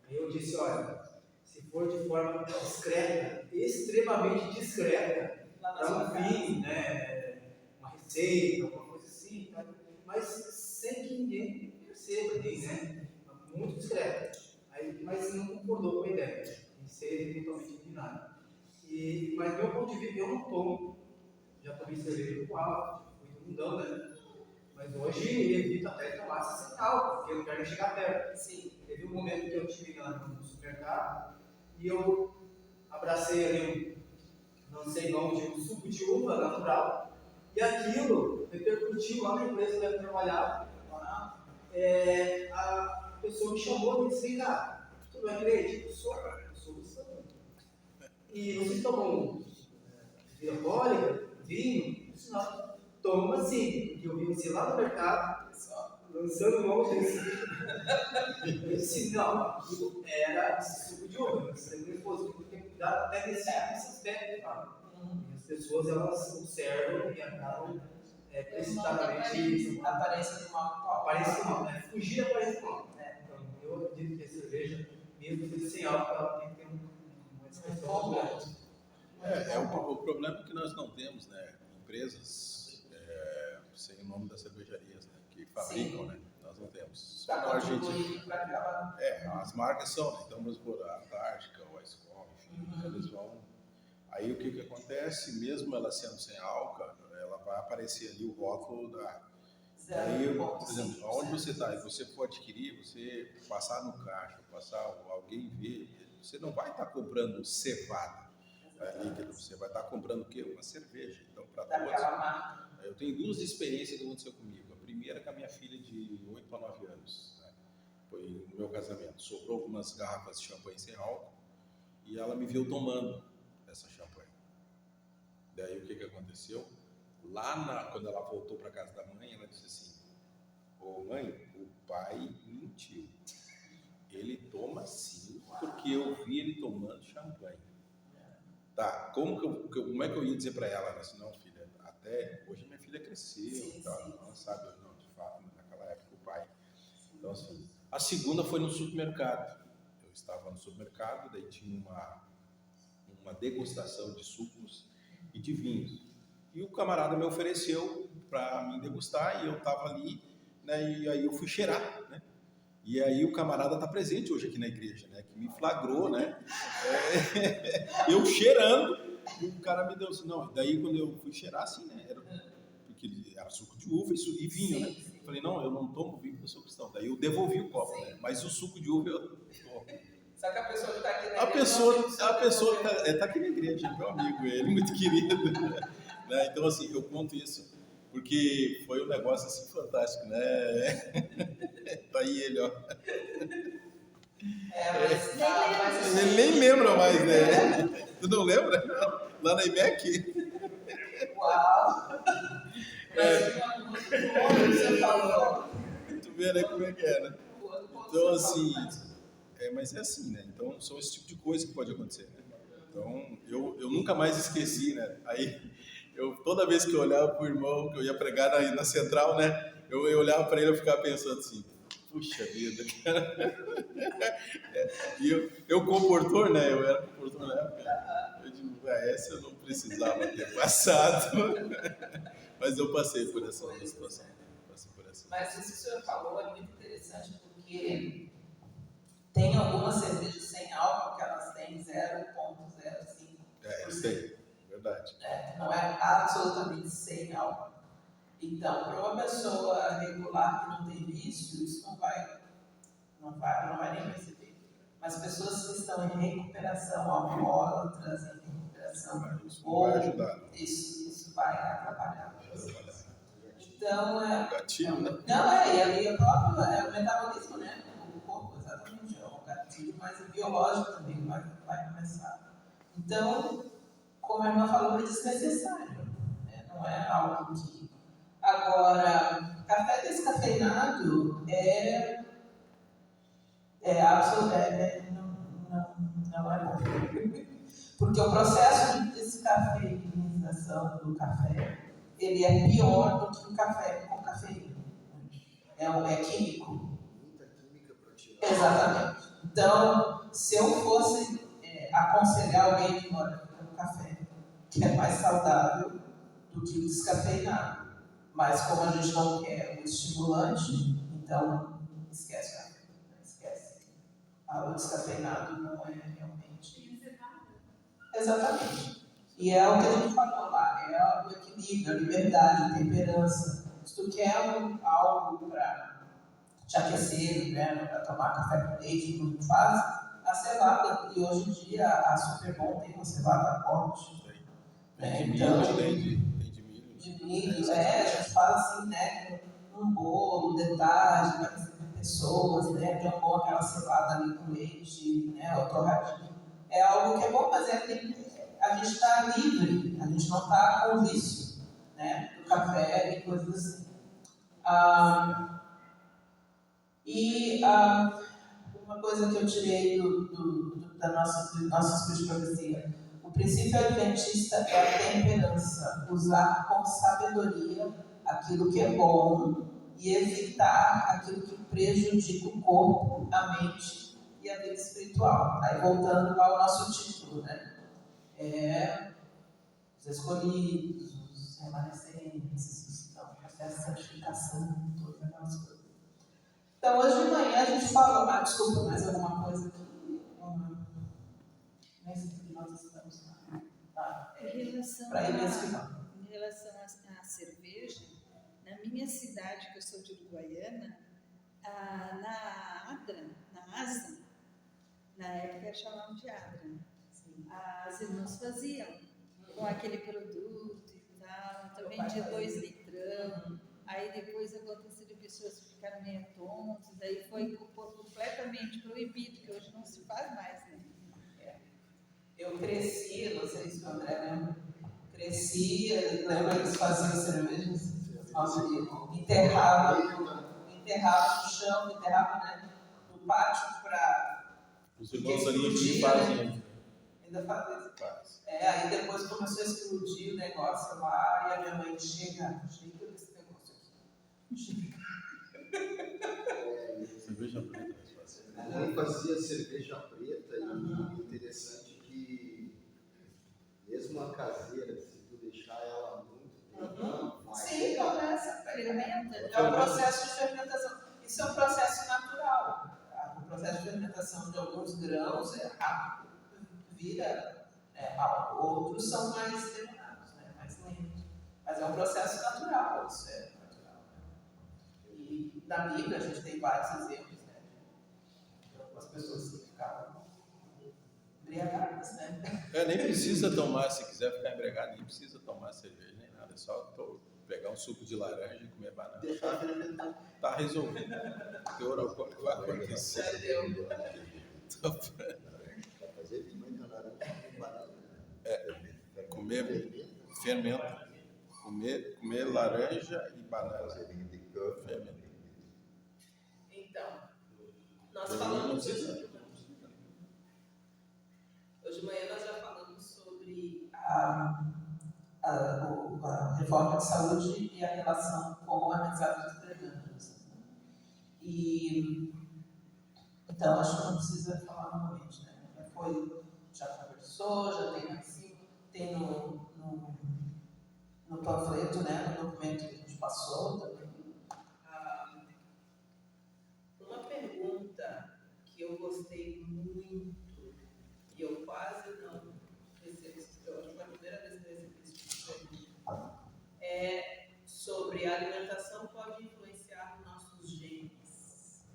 [SPEAKER 6] Aí eu disse, olha, se for de forma discreta, extremamente discreta, para um fim, né, uma receita, alguma coisa assim, tá? Mas sem que ninguém perceba, né? Muito discreta. Aí, mas não concordou com a ideia de ser eventualmente eliminado. Mas meu ponto de vista, eu não tomo, já tomei cerveja com álcool, fui do mundão, né? Mas hoje ele evita até tomar sem álcool, porque eu não quero nem chegar perto.
[SPEAKER 1] Sim.
[SPEAKER 6] Teve um momento que eu estive no supermercado e eu abracei ali lancei mão de um suco de uva natural, e aquilo repercutiu lá na empresa que eu trabalhava. A pessoa me chamou e disse: vem cá, tu não é crente? Eu sou cristão. E vocês tomam bebida alcoólica, vinho? Eu disse: não, toma sim, porque eu vi você lá no mercado, lançando mão desse. Eu disse: não, aquilo era suco de uva. Você não esposa, tem que cuidar até nesse aspecto. Tá? E as pessoas elas observam e acabam precipitadamente.
[SPEAKER 1] A aparência do mal.
[SPEAKER 6] Aparência do mal, né? Fugir da aparência do mal. Então, eu acredito que a cerveja, mesmo que seja sem álcool, ela tem que ter uma descrição grande.
[SPEAKER 5] O problema é que nós não temos, né, empresas sem o nome das cervejarias, né, que fabricam, né? Nós não temos. Só na Argentina. As marcas são, né? Então, vamos por a Antártica, o Skol, enfim, eles vão. Aí o que acontece, mesmo ela sendo sem álcool, ela vai aparecer ali o rótulo da. Aí, por exemplo, onde você está, você pode adquirir, você passar no caixa, alguém ver, você não vai estar comprando cevada líquida, você vai estar comprando o quê? Uma cerveja. Então, para todos. Eu tenho duas experiências que aconteceu comigo. A primeira com a minha filha de 8 a 9 anos. Né? Foi no meu casamento. Sobrou algumas garrafas de champanhe sem álcool e ela me viu tomando essa champanhe. Daí o que aconteceu? Quando ela voltou para casa da mãe, ela disse assim: ô mãe, o pai mentiu. Ele toma sim, porque eu vi ele tomando champanhe. Tá, como é que eu ia dizer para ela? Ela disse: não, filha, até hoje minha filha cresceu, sim, e tal, ela sabe, não, de fato, naquela época o pai. Então, assim, a segunda foi no supermercado. Eu estava no supermercado, daí tinha uma degustação de sucos e de vinhos. E o camarada me ofereceu para me degustar e eu estava ali, né, e aí eu fui cheirar, né? E aí o camarada está presente hoje aqui na igreja, né? Que me flagrou, né? Eu cheirando, e o cara me deu assim, não. Daí quando eu fui cheirar, assim, né? Porque era suco de uva e vinho, né? Eu falei, não, eu não tomo vinho porque eu sou cristão. Daí eu devolvi o copo, né? Mas o suco de uva eu tomo.
[SPEAKER 1] Só que a pessoa que está aqui na igreja...
[SPEAKER 5] A pessoa que está aqui na igreja, meu amigo, ele muito querido. Né? Então, assim, eu conto isso porque foi um negócio assim fantástico, né? Tá aí ele, ó.
[SPEAKER 1] Mas
[SPEAKER 5] ele nem lembra mais, né? Tu não lembra? Lá na IMEC?
[SPEAKER 1] Uau! Você falou.
[SPEAKER 5] Tu vê, né, como é que é, né? Então, assim... mas é assim, né? Então, são esse tipo de coisa que pode acontecer, né? Então, eu nunca mais esqueci, né? Aí... toda vez que eu olhava pro irmão, que eu ia pregar na central, né? Eu olhava para ele e ficava pensando assim, puxa vida, cara. E eu comportor, né? Eu era comportor na época. Eu digo, essa eu não precisava ter passado. Mas eu passei por essa situação.
[SPEAKER 1] Mas isso que o senhor falou é muito interessante, porque tem algumas cervejas sem álcool que elas têm 0,05%.
[SPEAKER 5] Isso aí. Verdade.
[SPEAKER 1] Não é absolutamente sem álcool. Então, para uma pessoa regular que não tem vício, isso não vai nem perceber. Mas pessoas que estão em recuperação, alcoólatras, em recuperação,
[SPEAKER 5] isso vai ajudar.
[SPEAKER 1] Isso vai atrapalhar. Então,
[SPEAKER 5] gatilho, né?
[SPEAKER 1] Não, e ali é o metabolismo, né? O corpo, exatamente, é um gatilho, mas o biológico também vai começar. Então, como a irmã falou, é desnecessário, né? Não é algo que... Agora, café descafeinado não é bom. Porque o processo de descafeinização do café, ele é pior do que o café com cafeína. É químico. Exatamente. Então, se eu fosse aconselhar alguém que mora no café, que é mais saudável do que o descafeinado, mas como a gente não quer o estimulante, então esquece o café, esquece. O descafeinado não é realmente. Exatamente. E é o que a gente falou lá, é o equilíbrio, a liberdade, a temperança. Se tu quer algo para te aquecer, né, para tomar café com leite, tudo que faz, a cevada, e hoje em dia a Superbom tem uma cevada forte.
[SPEAKER 5] Tem de
[SPEAKER 1] Então,
[SPEAKER 5] milho, tem de milho.
[SPEAKER 1] de milho, a gente fala assim, né, um bolo, detalhe, vai receber pessoas, né, que é bom aquela cevada ali com leite, né, o torradinho. É algo que é bom, mas a gente está livre, a gente não está com vício, né, do café e coisas assim. Uma coisa que eu tirei da nossa espírito de profecia, o princípio adventista é a temperança, usar com sabedoria aquilo que é bom e evitar aquilo que prejudica o corpo, a mente e a vida espiritual. Aí voltando ao nosso título, né? Os escolhidos, os remanescentes, o processo de santificação, todas aquelas coisas. Então, hoje de manhã a gente falou, desculpa, mais alguma coisa aqui? Nem sei que nós estamos lá.
[SPEAKER 4] Em relação à cerveja, na minha cidade, que eu sou de Uruguaiana, na Asa, na época chamavam de Adra, as irmãs faziam com aquele produto e tal, também de 2 litrão. Aí depois aconteceu de pessoas que ficaram meio tontas, daí foi completamente proibido, que hoje não se faz mais, né?
[SPEAKER 1] Eu cresci, não sei se o André lembra, lembra que eles faziam cervejas? Nossa, enterrava no chão, né, no pátio para...
[SPEAKER 5] Os irmãos ali fazem.
[SPEAKER 1] Ainda fazem. Aí depois começou a explodir o negócio lá, e a minha mãe chega desse negócio aqui.
[SPEAKER 5] Cerveja preta.
[SPEAKER 2] A mãe fazia cerveja preta e interessante que mesmo a caseira, se tu deixar ela muito tempo, vai.
[SPEAKER 1] Sim, começa.
[SPEAKER 4] Fermenta.
[SPEAKER 1] É um processo de fermentação. Isso é um processo natural. O processo de fermentação de alguns grãos é rápido, vira outros são mais demorados, né? Mais lentos. Mas é um processo natural, isso é natural. E na Bíblia a gente tem vários exemplos, né? De algumas pessoas que ficavam embriagadas, né?
[SPEAKER 5] Nem precisa tomar, se quiser ficar embriagado, nem precisa tomar cerveja nem nada, é só pegar um suco de laranja e comer banana.
[SPEAKER 2] Deixar fermentar.
[SPEAKER 5] Tá resolvido. O teor alcoólico vai acontecer.
[SPEAKER 2] Fazer vinho de laranja com banana.
[SPEAKER 5] Comer fermenta. Comer laranja e banana. Fermenta.
[SPEAKER 1] Então, nós falamos hoje de manhã nós já falamos sobre a reforma de saúde e a relação com a mensagem dos preganos. E então acho que não precisa falar novamente, né? Já conversou, já tem assim, tem no panfleto, né? No documento que a gente passou também. Uma pergunta que eu gostei muito e eu quase não recebi, eu acho que foi a primeira vez que eu recebi esse tipo de pergunta, é sobre a alimentação pode influenciar nos nossos genes.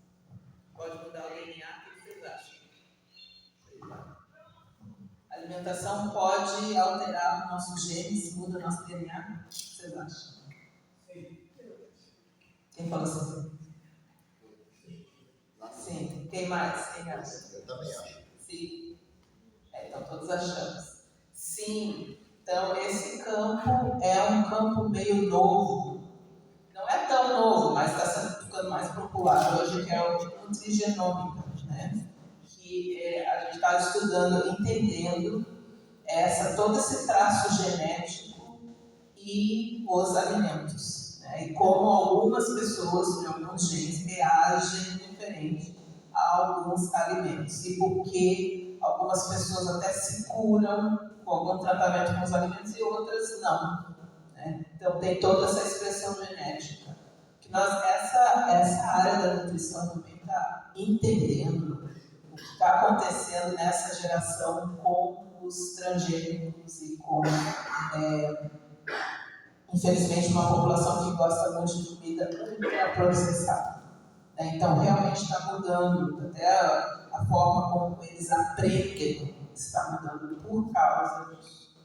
[SPEAKER 1] Pode mudar o DNA, o que vocês acham? A alimentação pode alterar os nossos genes, muda o nosso DNA? O que vocês acham? Sim. Quem falou assim? Sim. Quem mais? Quem acha?
[SPEAKER 2] Eu também acho.
[SPEAKER 1] Sim. Então todos achamos. Sim. Então esse campo é um campo meio novo. Não é tão novo, mas está ficando mais popular hoje, que é o nutrigenômica, né? Que a gente está estudando, entendendo todo esse traço genético e os alimentos, né? E como algumas pessoas de alguns genes reagem diferente alguns alimentos e por que algumas pessoas até se curam com algum tratamento com os alimentos e outras não. Né? Então tem toda essa expressão genética. Que essa área da nutrição também está entendendo o que está acontecendo nessa geração com os transgênicos e com, infelizmente, uma população que gosta muito de comida ultraprocessada. Então, realmente está mudando, até a forma como eles aprendem está mudando por causa disso.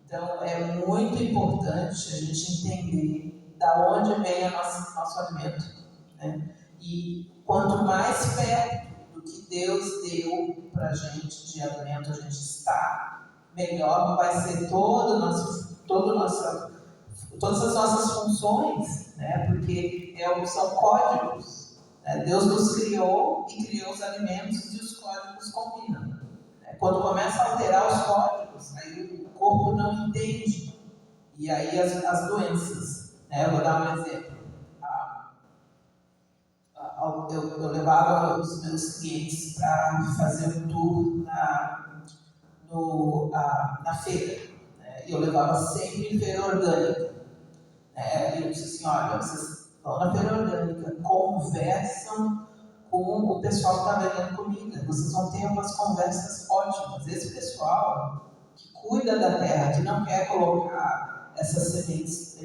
[SPEAKER 1] Então, é muito importante a gente entender da onde vem o nosso alimento. Né? E quanto mais perto do que Deus deu para a gente de alimento a gente está, melhor vai ser todas as nossas funções, né? Porque são códigos. Né? Deus nos criou e criou os alimentos e os códigos combinam. Né? Quando começa a alterar os códigos, aí o corpo não entende. E aí as doenças. Né? Eu vou dar um exemplo. Eu levava os meus clientes para fazer um tour na feira. Né? E eu levava sempre em feira orgânica. E eu disse assim, olha, vocês vão na feira orgânica, conversam com o pessoal que está vendendo comida. Vocês vão ter umas conversas ótimas. Esse pessoal que cuida da terra, que não quer colocar essas sementes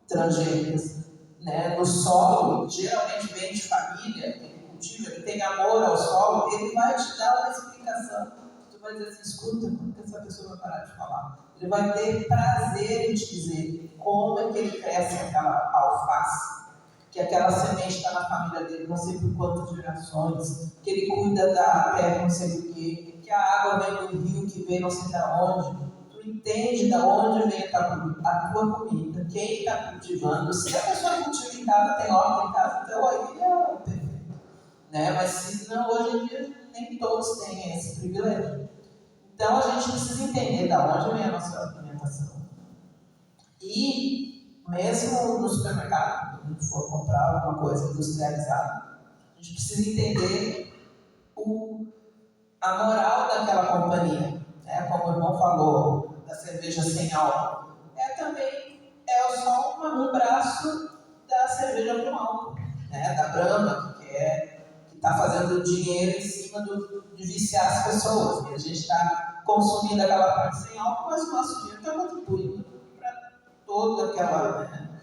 [SPEAKER 1] transgênicas, né, no solo, geralmente vem de família, que cultiva, que tem amor ao solo, ele vai te dar uma explicação. Tu vai dizer assim, escuta, como que essa pessoa vai parar de falar? Ele vai ter prazer em te dizer como é que ele cresce aquela alface, que aquela semente está na família dele, não sei por quantas gerações, que ele cuida da terra, não sei por quê, que a água vem do rio, que vem não sei de onde. Entende de onde vem a tua comida, quem está cultivando. Se a pessoa cultiva em casa, tem horta em casa, então aí é perfeito. Né? Mas se não, hoje em dia nem todos têm esse privilégio. Então a gente precisa entender de onde vem a nossa alimentação. E mesmo no supermercado, quando a gente for comprar alguma coisa industrializada, a gente precisa entender a moral daquela companhia. Né? Como o irmão falou, da cerveja sem álcool, também só um braço da cerveja com álcool, né? Da Brahma, que está fazendo dinheiro em cima de viciar as pessoas. E a gente está consumindo aquela parte sem álcool, mas o nosso dinheiro está contribuindo para toda aquela... Né?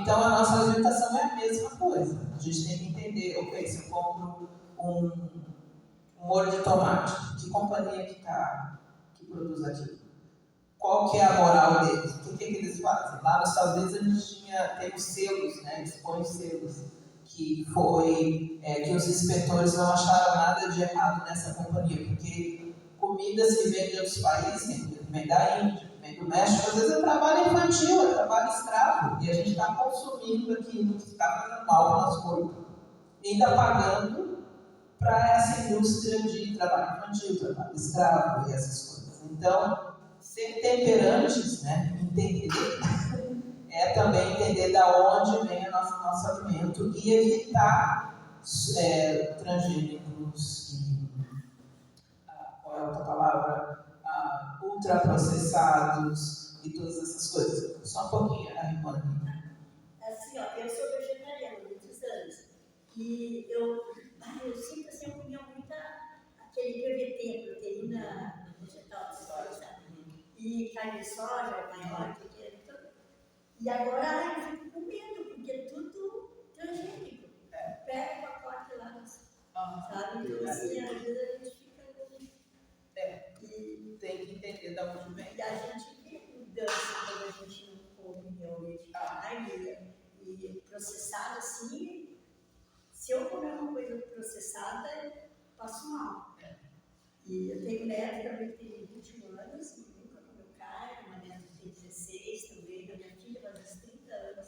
[SPEAKER 1] Então a nossa alimentação é a mesma coisa. A gente tem que entender, ok, se eu compro um molho de tomate, que companhia que produz aquilo? Qual que é a moral deles? O que eles fazem? Lá nos Estados Unidos a gente tem os selos, né? Eles põem selos, que os inspetores não acharam nada de errado nessa companhia, porque comidas que vêm de outros países, vem da Índia, vem do México, às vezes é trabalho infantil, é trabalho escravo, e a gente está consumindo aquilo que está fazendo mal para o nosso corpo, e ainda pagando para essa indústria de trabalho infantil, trabalho escravo e essas coisas. Então, ser temperantes, né, entender, também entender da onde vem o nosso alimento e evitar transgênicos e, qual é a outra palavra? Ultraprocessados e todas essas coisas. Só um pouquinho, a Rimone.
[SPEAKER 3] Assim, eu sou vegetariana há muitos anos e eu sinto assim, eu comia muita aquele PVT, proteína vegetal de soja, e carne de soja maior que tudo. E agora eu fico com medo, porque é tudo transgênico. Pega o pacote lá, sabe? Então, assim, às vezes a gente fica...
[SPEAKER 1] E tem que entender de onde vem.
[SPEAKER 3] E a gente vê mudança quando a gente não come realmente carne e processada assim. Se eu comer uma coisa processada, eu passo mal. E eu tenho neto também que tem 21 anos, e nunca comeu carne, uma neta que tem 16 também, da minha filha, mas uns 30 anos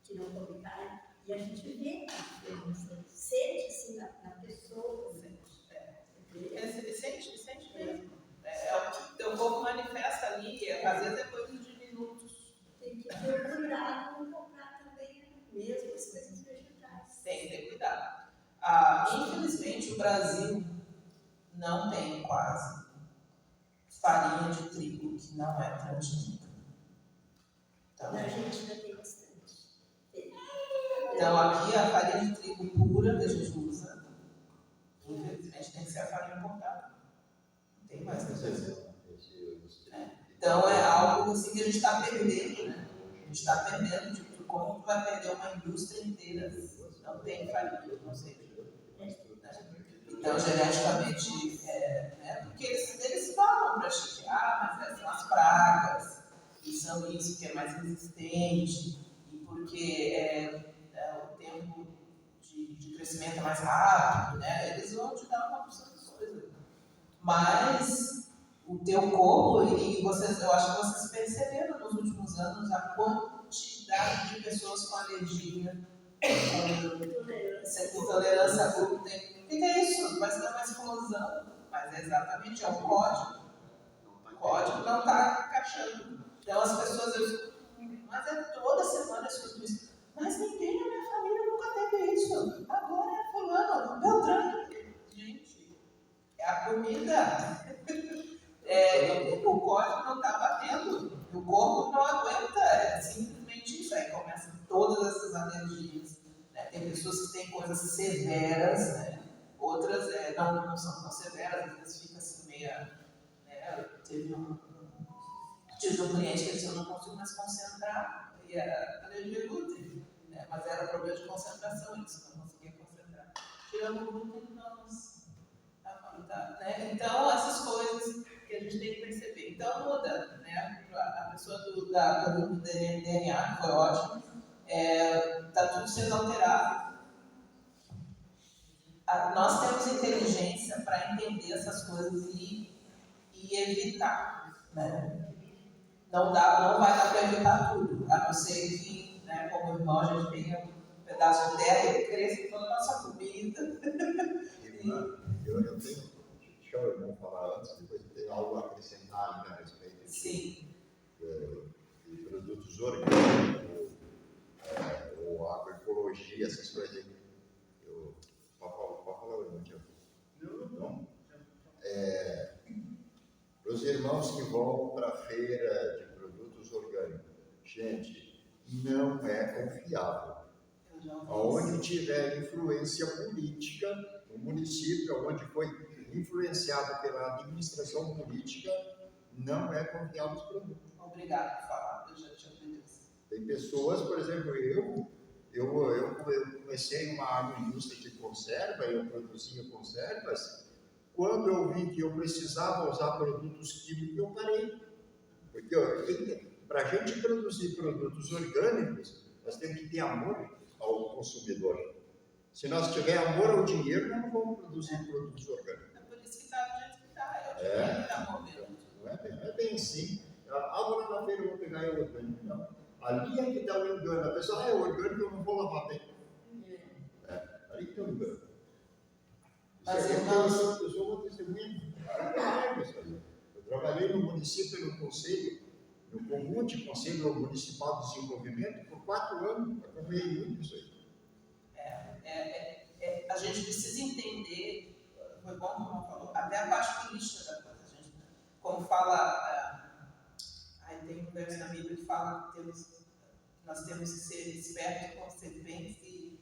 [SPEAKER 3] que não come carne. E a gente vê a diferença, sente assim na pessoa.
[SPEAKER 1] Sente mesmo. O teu corpo manifesta ali, às vezes é coisa de minutos.
[SPEAKER 3] Tem que ter cuidado com comprar também mesmo as coisas vegetais.
[SPEAKER 1] Tem que ter cuidado. Brasil não tem quase farinha de trigo que não é transgênica. Então,
[SPEAKER 3] Na Argentina tem bastante.
[SPEAKER 1] então aqui a farinha de trigo pura que a gente usa, infelizmente tem que ser a farinha importada. Não tem mais que fazer. Então é algo assim que a gente está perdendo, né? A gente está perdendo, tipo, como tu vai perder uma indústria inteira? Não tem farinha, não sei. Então, geneticamente, né? Porque eles falam para a gente, mas são as pragas, e são isso que é mais resistente, e porque o tempo de crescimento é mais rápido, né? Eles vão te dar uma opção de coisa. Mas o teu corpo, eu acho que vocês perceberam nos últimos anos a quantidade de pessoas com alergia, com intolerância a glúten. O que é isso? Vai ser uma explosão, mas é exatamente o código. O código não está encaixando. Então as pessoas, mas toda semana eu escuto isso. Mas ninguém na minha família nunca teve isso. Agora é fulano, Beltrano. Gente, é a comida. O código não está batendo. O corpo não aguenta. É simplesmente isso. Aí começam todas essas alergias. Né? Tem pessoas que têm coisas severas, né? Outras não são tão severas, às vezes fica assim meia. Né? Tive um cliente que disse: eu não consigo mais concentrar, e era alergia a glúten, né? Mas era problema de concentração, isso, não conseguia concentrar. Tirando o glúten, nossa, né? Então, essas coisas que a gente tem que perceber. Então, muda, né? A pessoa do DNA, que foi ótimo, está tudo sendo alterado. Nós temos inteligência para entender essas coisas e evitar, né? Não vai dar para evitar tudo, a não ser que, né, como irmão, a gente tenha um pedaço de terra e cresça toda a nossa comida.
[SPEAKER 2] Eu tenho, deixa o irmão falar antes, depois tem algo a acrescentar a respeito de produtos orgânicos, ou agroecologia, essas coisas aí. Pode falar, irmão, Tiago? Não? Os irmãos que vão para a feira de produtos orgânicos, gente, não é confiável. Onde tiver influência política, o município onde foi influenciado pela administração política, não é confiável os produtos.
[SPEAKER 1] Obrigado por falar, eu já tinha ouvido isso.
[SPEAKER 2] Tem pessoas, por exemplo, eu comecei uma agroindústria de conserva, eu produzia conservas. Quando eu vi que eu precisava usar produtos químicos, eu parei. Porque para a gente produzir produtos orgânicos, nós temos que ter amor ao consumidor. Se nós tivermos amor ao dinheiro, nós não vamos produzir produtos orgânicos.
[SPEAKER 1] É por isso que está do jeito que está, é o dinheiro que está movendo.
[SPEAKER 2] Não é bem assim. Vou lá na feira, eu vou pegar o orgânico. Não. Ali é que está o engano. A pessoa, é orgânico, eu não vou lavar bem. Ali que está o engano.
[SPEAKER 1] Mas
[SPEAKER 2] eu sou uma testemunha. Eu trabalhei no município, no conselho, no COMUT, Conselho Municipal de Desenvolvimento, por 4 anos. Acompanhei muito isso aí.
[SPEAKER 1] A gente precisa entender, foi bom que o irmão falou, até a parte política da coisa. A gente, como fala, aí tem um verso na Bíblia que fala que nós temos que ser espertos com serpentes e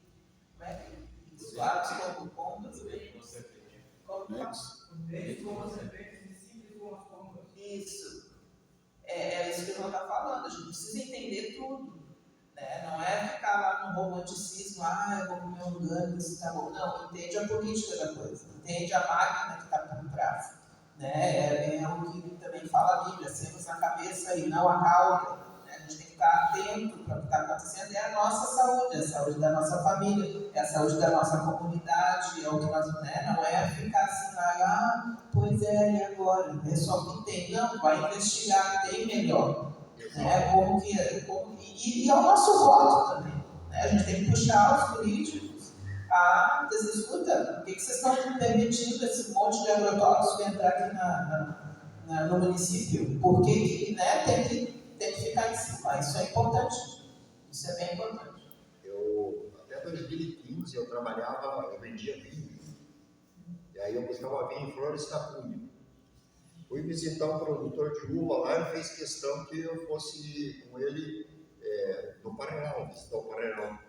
[SPEAKER 1] suaves como pombas. Isso. É isso que o irmão está falando, a gente precisa entender tudo. Né? Não é ficar lá no romanticismo, eu vou comer orgânico, isso tá bom. Não, entende a política da coisa, entende a máquina que está por trás. Né? É o que também fala a Bíblia, sermos na cabeça e não a cauda. Né? A gente tem que estar atento para o que está acontecendo, é a nossa saúde, é a saúde da nossa família, é a saúde da nossa comunidade, é o que nós, né? Não é ficar assim lá, pois é, e agora? É só o que tem. Não, vai investigar, tem melhor. Né? E é o nosso voto também. Né? A gente tem que puxar os políticos vocês escutam, por que vocês estão permitindo esse monte de agrotóxicos entrar aqui no município? Porque né, tem que ficar em cima, isso é importante. Isso é bem importante.
[SPEAKER 2] Até 2015 eu vendia vinho. E aí eu buscava vinho em Flores da Cunha. Fui visitar um produtor de uva lá, ele fez questão que eu fosse com ele no Pareiral, visitar o Pareiral.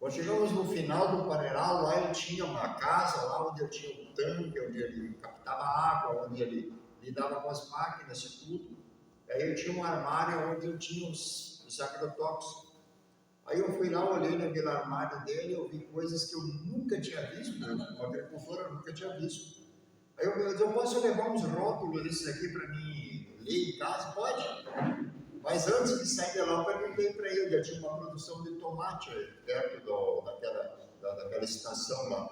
[SPEAKER 2] Quando chegamos no final do Pareiral, lá ele tinha uma casa, lá onde eu tinha um tanque, onde ele captava água, onde ele lidava com as máquinas e tudo. Aí eu tinha um armário onde eu tinha os agrotóxicos. Aí eu fui lá, olhei naquele armário dele, eu vi coisas que eu nunca tinha visto, como agricultor eu nunca tinha visto. Aí eu disse, eu posso levar uns rótulos desses aqui para mim ler em casa? Pode. Mas antes de sair de lá, eu perguntei para ele, já tinha uma produção de tomate perto daquela estação lá.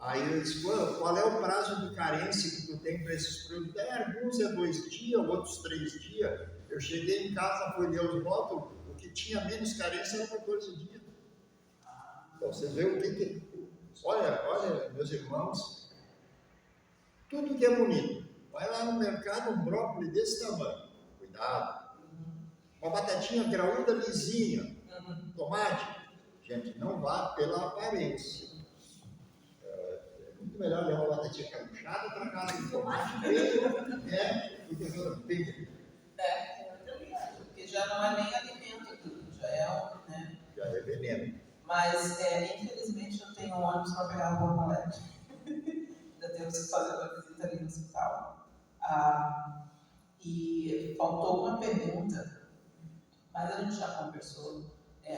[SPEAKER 2] Aí eu disse, qual é o prazo de carência que tu tem para esses produtos? Alguns 2 dias, outros 3 dias. Eu cheguei em casa, fui ler os rótulos, o que tinha menos carência era 14 dias. Então vocês veem o que... Olha, meus irmãos, tudo que é bonito. Vai lá no mercado, um brócolis desse tamanho. Cuidado. Uma batatinha graúda lisinha. Tomate. Gente, não vá pela aparência. É muito melhor levar uma batatinha caprichada para casa de tomate feio, do que aquela feia.
[SPEAKER 1] Porque já não é nem alimento aquilo, já é né?
[SPEAKER 2] Já é veneno.
[SPEAKER 1] Mas, infelizmente, eu tenho um ônibus para pegar o Porto Alegre. Ainda temos que fazer uma visita ali no hospital. E faltou uma pergunta, mas a gente já conversou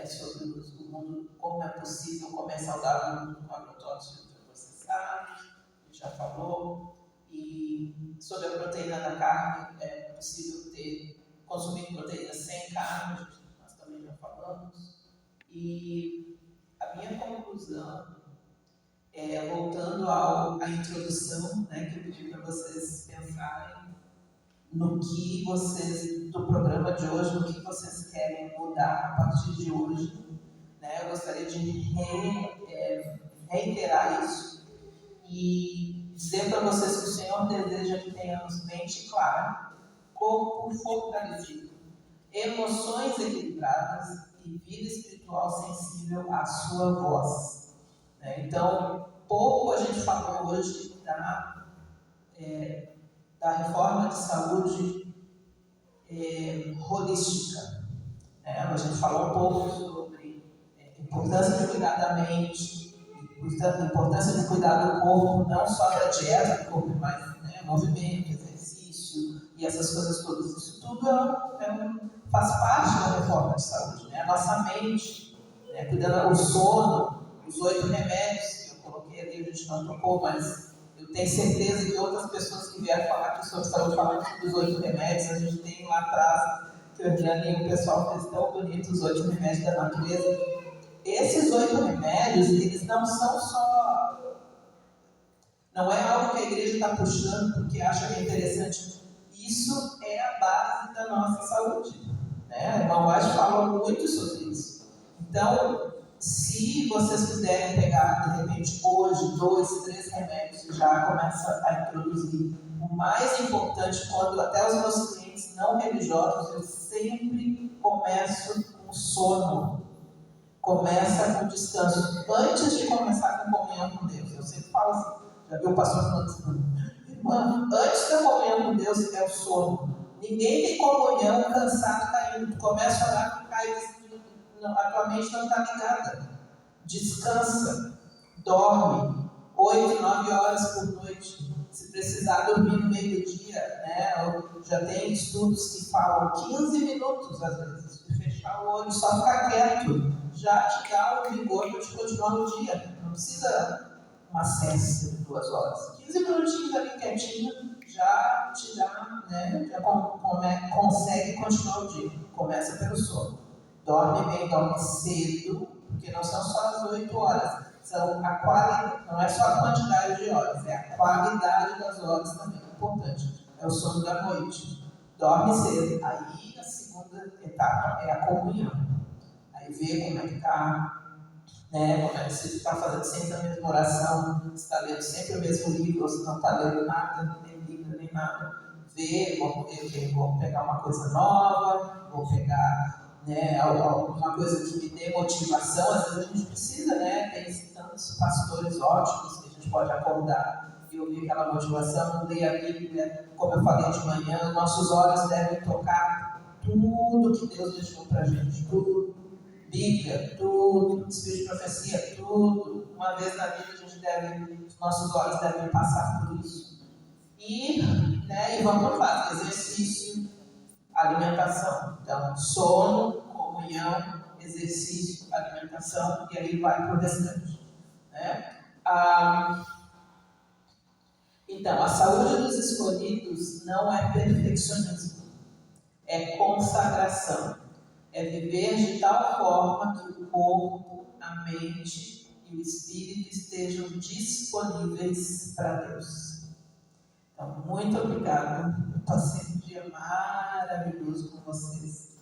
[SPEAKER 1] sobre o mundo, como é possível, como é saudável o mundo com agrotóxicos processados, a gente já falou. E sobre a proteína da carne, é possível consumir proteína sem carne, nós também já falamos. E a minha conclusão, voltando à introdução, né, que eu pedi para vocês pensarem no que vocês, do programa de hoje, no que vocês querem mudar a partir de hoje, né, eu gostaria de reiterar isso e dizer para vocês que o Senhor deseja que tenhamos mente clara, corpo fortalecido, emoções equilibradas e vida espiritual sensível à sua voz. Então, pouco a gente falou hoje da reforma de saúde holística. A gente falou um pouco sobre a importância de cuidar da mente, a importância de cuidar do corpo, não só da dieta do corpo, mas movimento, exercício e essas coisas todas. Isso tudo faz parte da reforma de saúde. A nossa mente, cuidando do sono, os 8 remédios que eu coloquei ali, a gente não tocou, mas eu tenho certeza que outras pessoas que vieram falar aqui sobre saúde falam dos 8 remédios, a gente tem lá atrás, que eu já li, o pessoal fez tão bonito os 8 remédios da natureza. Esses 8 remédios, eles não são só... Não é algo que a igreja está puxando porque acha que é interessante. Isso é a base da nossa saúde. A irmã White fala muito sobre isso. Então, se vocês puderem pegar, de repente, hoje, 2, 3 remédios e já começa a introduzir. O mais importante, quando até os meus clientes não religiosos, eu sempre começo com sono. Começa com descanso. Antes de começar com comunhão com Deus. Eu sempre falo assim, já viu o pastor falando assim, irmã, antes da comunhão com Deus é o sono. Ninguém tem comunhão cansado caindo. Tu começa a orar e cai, a tua mente não está ligada. Descansa, dorme 8, 9 horas por noite. Se precisar dormir no meio do dia, já tem estudos que falam 15 minutos às vezes, de fechar o olho, só ficar quieto, já te dá o vigor para te continuar no dia. Não precisa uma siesta de 2 horas. 15 minutinhos ali quietinho já te dá, já consegue continuar o dia. Começa pelo sono. Dorme bem, dorme cedo, porque não são só as 8 horas. São a qualidade, não é só a quantidade de horas, é a qualidade das horas também, é importante. É o sono da noite. Dorme cedo. Aí a segunda etapa é a comunhão. Aí vê como é que está, como é que você está fazendo sempre a mesma oração, se está lendo sempre o mesmo livro, ou se não está lendo nada, nem livro, nem nada. Vê, vou pegar uma coisa nova, vou pegar alguma coisa que me dê motivação. Às vezes a gente precisa, tem tantos pastores ótimos que a gente gente pode acordar e ouvir aquela motivação, ler a Bíblia, como eu falei de manhã, nossos olhos devem tocar tudo que Deus deixou para a gente, tudo. Bíblia, tudo, espírito de profecia, tudo. Uma vez na vida os nossos olhos devem passar por isso. E vamos para fase, exercício, alimentação. Então, sono, comunhão, exercício, alimentação, e aí vai para o restante. Então, a saúde dos escolhidos não é perfeccionismo, é consagração. É viver de tal forma que o corpo, a mente e o espírito estejam disponíveis para Deus. Então, muito obrigada. Eu passei um dia maravilhoso com vocês.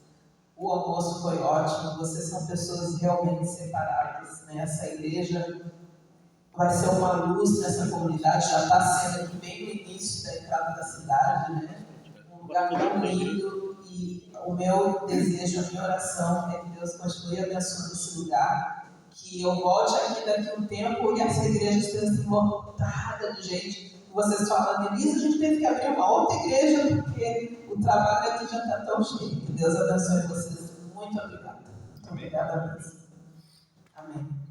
[SPEAKER 1] O almoço foi ótimo. Vocês são pessoas realmente separadas. Essa igreja vai ser uma luz nessa comunidade. Já está sendo aqui bem no início da entrada da cidade, um lugar tão lindo. E o meu desejo, a minha oração é que Deus continue abençoando esse lugar, que eu volte aqui daqui a um tempo e essa igreja esteja lotada de gente. Vocês falam, Denise, a gente teve que abrir uma outra igreja porque o trabalho aqui já está tão cheio. Que Deus abençoe vocês. Muito obrigada. Muito obrigada mesmo. Amém.